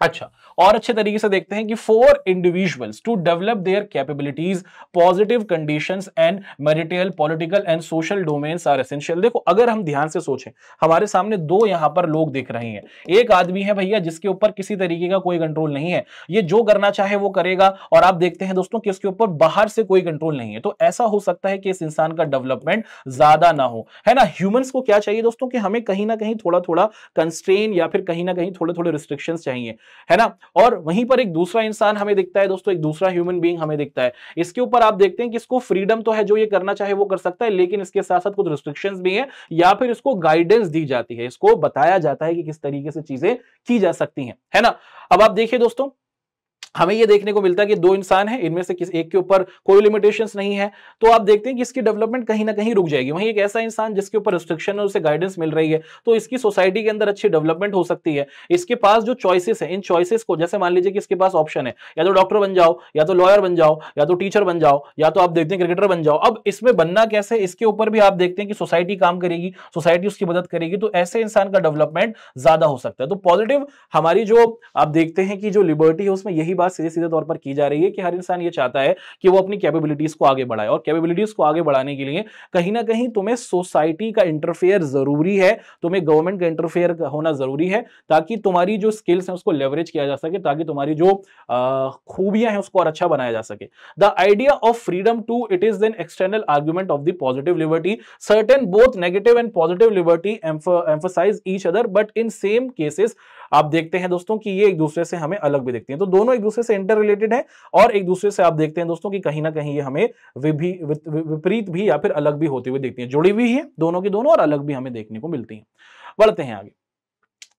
अच्छा, और अच्छे तरीके से देखते हैं कि for individuals to develop their capabilities, positive conditions and material, political and social domains are essential. देखो अगर हम ध्यान से सोचें, हमारे सामने दो यहां पर लोग दिख रहे हैं, एक आदमी है भैया जिसके ऊपर किसी तरीके का कोई कंट्रोल नहीं है, ये जो करना चाहे वो करेगा, और आप देखते हैं दोस्तों कि इसके ऊपर बाहर से कोई कंट्रोल नहीं है। तो ऐसा हो सकता है कि इस इंसान का डेवलपमेंट ज्यादा ना हो, है ना। ह्यूमंस को क्या चाहिए दोस्तों, कि हमें कहीं ना कहीं थोड़ा थोड़ा कंस्ट्रेन या फिर कहीं ना कहीं थोड़े थोड़े रिस्ट्रिक्शंस चाहिए, है ना। और वहीं पर एक दूसरा इंसान हमें दिखता है दोस्तों, एक दूसरा ह्यूमन बीइंग हमें दिखता है, इसके ऊपर आप देखते हैं कि इसको फ्रीडम तो है, जो ये करना चाहे वो कर सकता है, लेकिन इसके साथ साथ कुछ रिस्ट्रिक्शंस भी हैं, या फिर इसको गाइडेंस दी जाती है, इसको बताया जाता है कि किस तरीके से चीजें की जा सकती हैं, है ना। अब आप देखिए दोस्तों, हमें यह देखने को मिलता है कि दो इंसान हैं, इनमें से किसी एक के ऊपर कोई लिमिटेशंस नहीं है, तो आप देखते हैं कि इसकी डेवलपमेंट कहीं ना कहीं रुक जाएगी। वहीं एक ऐसा इंसान जिसके ऊपर रिस्ट्रिक्शन और उसे गाइडेंस मिल रही है, तो इसकी सोसाइटी के अंदर अच्छी डेवलपमेंट हो सकती है। इसके पास जो चॉइसेस है, इन चॉइसेस को, जैसे मान लीजिए कि इसके पास ऑप्शन है, या तो डॉक्टर बन जाओ, या तो लॉयर बन जाओ, या तो टीचर बन जाओ, या तो आप देखते हैं क्रिकेटर बन जाओ। अब इसमें बनना कैसे, इसके ऊपर भी आप देखते हैं कि सोसाइटी काम करेगी, सोसाइटी उसकी मदद करेगी, तो ऐसे इंसान का डेवलपमेंट ज्यादा हो सकता है। तो पॉजिटिव हमारी जो आप देखते हैं कि जो लिबर्टी है, उसमें यही बात सीधे सीधे तौर पर की जा रही है कि हर इंसान ये चाहता है कि वो अपनी कैपेबिलिटीज को आगे बढ़ाए, और कैपेबिलिटीज को आगे बढ़ाने के लिए कहीं ना कहीं तुम्हें सोसाइटी का इंटरफेयर जरूरी है, तुम्हें गवर्नमेंट का इंटरफेयर होना जरूरी है, ताकि तुम्हारी जो स्किल्स हैं उसको लेवरेज किया जा सके, ताकि तुम्हारी जो खूबियां हैं उसको और अच्छा बनाया जा सके। The idea of freedom to it is an external argument of the positive liberty, certain both negative and positive liberty emphasise each other, but in same cases आप देखते हैं दोस्तों कि ये एक दूसरे से हमें अलग भी दिखती हैं। तो दोनों एक दूसरे से इंटर रिलेटेड है, और एक दूसरे से आप देखते हैं दोस्तों कि कहीं ना कहीं ये हमें विपरीत भी या फिर अलग भी होती हुई दिखती है, जुड़ी हुई है दोनों की दोनों, और अलग भी हमें देखने को मिलती है। बढ़ते हैं आगे।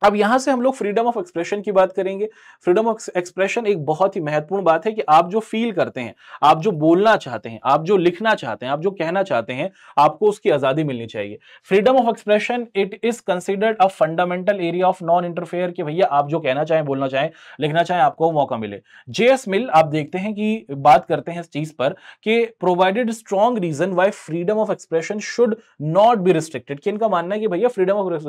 अब यहां से हम लोग फ्रीडम ऑफ एक्सप्रेशन की बात करेंगे। फ्रीडम ऑफ एक्सप्रेशन एक बहुत ही महत्वपूर्ण बात है कि आप जो फील करते हैं, आप जो बोलना चाहते हैं, आप जो लिखना चाहते हैं, आप जो कहना चाहते हैं, आपको उसकी आजादी मिलनी चाहिए। Freedom of expression it is considered a fundamental area of non interfere, कि भैया आप जो कहना चाहें, बोलना चाहें, लिखना चाहें, आपको मौका मिले। जेएस मिल आप देखते हैं कि बात करते हैं इस चीज पर कि provided strong reason why freedom of expression should not be restricted, कि इनका मानना है कि भैया फ्रीडम ऑफ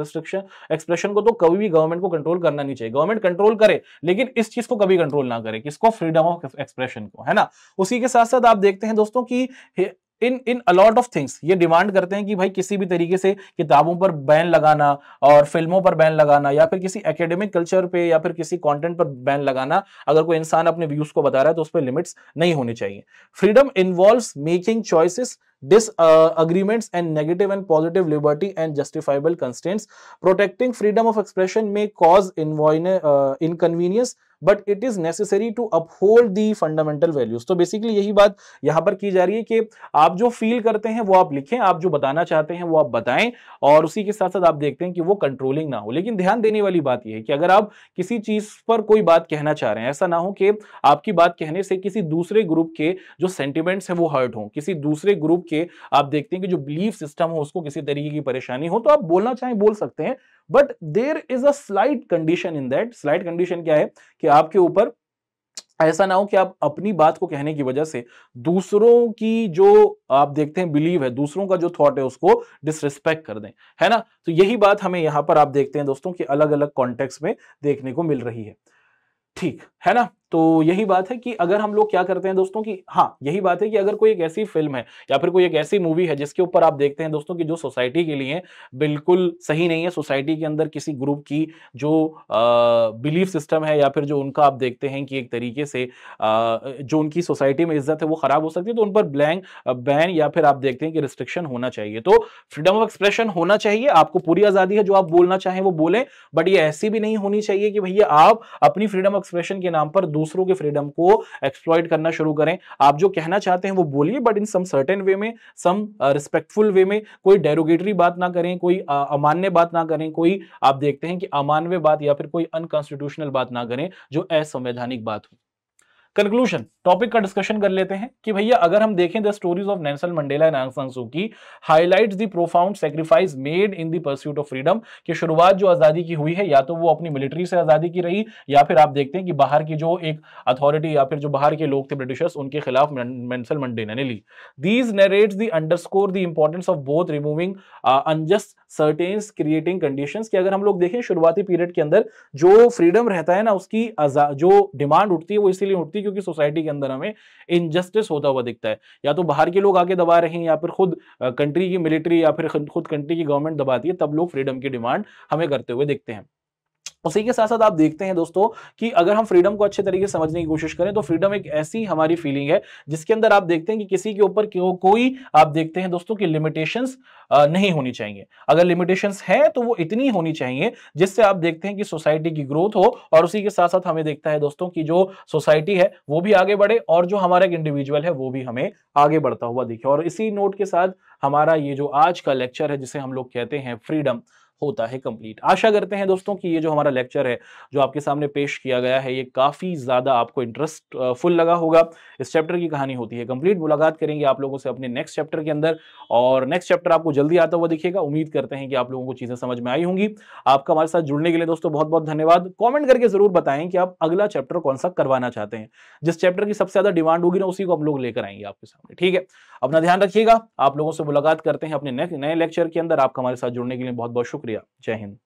एक्सप्रेशन को तो कभी भी गवर्नमेंट को कंट्रोल करना नहीं चाहिए। गवर्नमेंट कंट्रोल करे, लेकिन इस चीज को कभी कंट्रोल ना करे, किसको, फ्रीडम ऑफ एक्सप्रेशन को, है ना। उसी के साथ साथ आप देखते हैं दोस्तों कि इन अ लॉट ऑफ थिंग्स ये डिमांड करते हैं कि भाई किसी भी तरीके से किताबों पर बैन लगाना, और फिल्मों पर बैन लगाना, या फिर किसी एकेडमिक कल्चर पे या फिर किसी कंटेंट पर बैन लगाना, अगर कोई इंसान अपने व्यूज को बता रहा है तो उस पर लिमिट्स नहीं होनी चाहिए। Freedom involves making choices, disagreements and negative and positive liberty and justifiable constraints. Protecting freedom of expression may cause inconvenience, but it is necessary to uphold the fundamental values. तो बेसिकली यही बात यहां पर की जा रही है कि आप जो फील करते हैं वो आप लिखें, आप जो बताना चाहते हैं वो आप बताएं, और उसी के साथ साथ आप देखते हैं कि वो कंट्रोलिंग ना हो। लेकिन ध्यान देने वाली बात यह है कि अगर आप किसी चीज पर कोई बात कहना चाह रहे हैं, ऐसा ना हो कि आपकी बात कहने से किसी दूसरे ग्रुप के जो सेंटिमेंट्स हैं वो हर्ट हो, किसी दूसरे ग्रुप के आप देखते हैं कि जो बिलीफ सिस्टम हो उसको किसी तरीके की परेशानी हो, तो आप बोलना चाहें बोल सकते हैं, but there is a slight condition in that. Slight condition क्या है कि आपके ऊपर ऐसा ना हो कि आप अपनी बात को कहने की वजह से दूसरों की जो आप देखते हैं बिलीव है, दूसरों का जो थॉट है उसको डिसरिस्पेक्ट कर दें, है ना। तो यही बात हमें यहां पर आप देखते हैं दोस्तों कि अलग अलग कॉन्टेक्स्ट में देखने को मिल रही है, ठीक है ना। तो यही बात है कि अगर हम लोग क्या करते हैं दोस्तों कि हाँ, यही बात है कि अगर कोई एक ऐसी फिल्म है या फिर कोई एक ऐसी मूवी है जिसके ऊपर आप देखते हैं दोस्तों कि जो सोसाइटी के लिए बिल्कुल सही नहीं है, सोसाइटी के अंदर किसी ग्रुप की जो बिलीफ सिस्टम है या फिर जो उनका आप देखते हैं कि एक तरीके से जो उनकी सोसाइटी में इज्जत है वो खराब हो सकती है, तो उन पर बैन या फिर आप देखते हैं कि रिस्ट्रिक्शन होना चाहिए। तो फ्रीडम ऑफ एक्सप्रेशन होना चाहिए, आपको पूरी आजादी है, जो आप बोलना चाहें वो बोलें, बट ये ऐसी भी नहीं होनी चाहिए कि भैया आप अपनी फ्रीडम ऑफ एक्सप्रेशन के नाम पर दूसरों के फ्रीडम को एक्सप्लॉइट करना शुरू करें। आप जो कहना चाहते हैं वो बोलिए, but in some certain way में, सम रिस्पेक्टफुल वे में। कोई डेरोगेटरी बात ना करें, कोई अमान्य बात ना करें, कोई आप देखते हैं कि अमानवीय बात या फिर कोई अनकॉन्स्टिट्यूशनल बात ना करें जो असंवैधानिक बात हो। कंक्लूजन टॉपिक का डिस्कशन कर लेते हैं कि भैया अगर हम देखें the stories of Nelson Mandela and आंग सान सू की highlights the profound sacrifice made in the pursuit of freedom, कि शुरुआत जो आजादी की हुई है या तो वो अपनी मिलिट्री से आजादी की रही या फिर आप देखते हैं कि बाहर की जो एक अथॉरिटी या फिर जो बाहर के लोग थे ब्रिटिशर्स, उनके खिलाफ नेल्सन मंडेला ने ली। These narrates the underscore the importance of both removing unjust certains creating conditions, कि अगर हम लोग देखें शुरुआती पीरियड के अंदर जो फ्रीडम रहता है ना, उसकी जो डिमांड उठती है वो इसीलिए उठती है क्योंकि सोसाइटी के अंदर हमें इनजस्टिस होता हुआ दिखता है, या तो बाहर के लोग आके दबा रहे हैं या फिर खुद कंट्री की मिलिट्री या फिर खुद कंट्री की गवर्नमेंट दबाती है, तब लोग फ्रीडम की डिमांड हमें करते हुए दिखते हैं। उसी के साथ साथ आप देखते हैं दोस्तों कि अगर हम फ्रीडम को अच्छे तरीके से समझने की कोशिश करें तो फ्रीडम एक ऐसी हमारी फीलिंग है जिसके अंदर आप देखते हैं कि किसी के ऊपर कोई आप देखते हैं दोस्तों की लिमिटेशंस नहीं होनी चाहिए। अगर लिमिटेशंस है तो वो इतनी होनी चाहिए जिससे आप देखते हैं कि सोसाइटी की ग्रोथ हो, और उसी के साथ साथ हमें देखता है दोस्तों की जो सोसाइटी है वो भी आगे बढ़े और जो हमारा एक इंडिविजुअल है वो भी हमें आगे बढ़ता हुआ दिखे। और इसी नोट के साथ हमारा ये जो आज का लेक्चर है जिसे हम लोग कहते हैं फ्रीडम होता है कंप्लीट। आशा करते हैं दोस्तों कि ये जो हमारा लेक्चर है जो आपके सामने पेश किया गया है ये काफी ज्यादा आपको इंटरेस्टफुल लगा होगा। इस चैप्टर की कहानी होती है कंप्लीट। मुलाकात करेंगे आप लोगों से अपने नेक्स्ट चैप्टर के अंदर, और नेक्स्ट चैप्टर आपको जल्दी आता हुआ दिखेगा। उम्मीद करते हैं कि आप लोगों को चीजें समझ में आई होंगी। आपका हमारे साथ जुड़ने के लिए दोस्तों बहुत बहुत धन्यवाद। कॉमेंट करके जरूर बताएं कि आप अगला चैप्टर कौन सा करवाना चाहते हैं। जिस चैप्टर की सबसे ज्यादा डिमांड होगी ना उसी को हम लोग लेकर आएंगे आपके सामने। ठीक है, अपना ध्यान रखिएगा। आप लोगों से मुलाकात करते हैं अपने नए लेक्चर के अंदर। आपका हमारे साथ जुड़ने के लिए बहुत बहुत शुक्रिया। जय हिंद।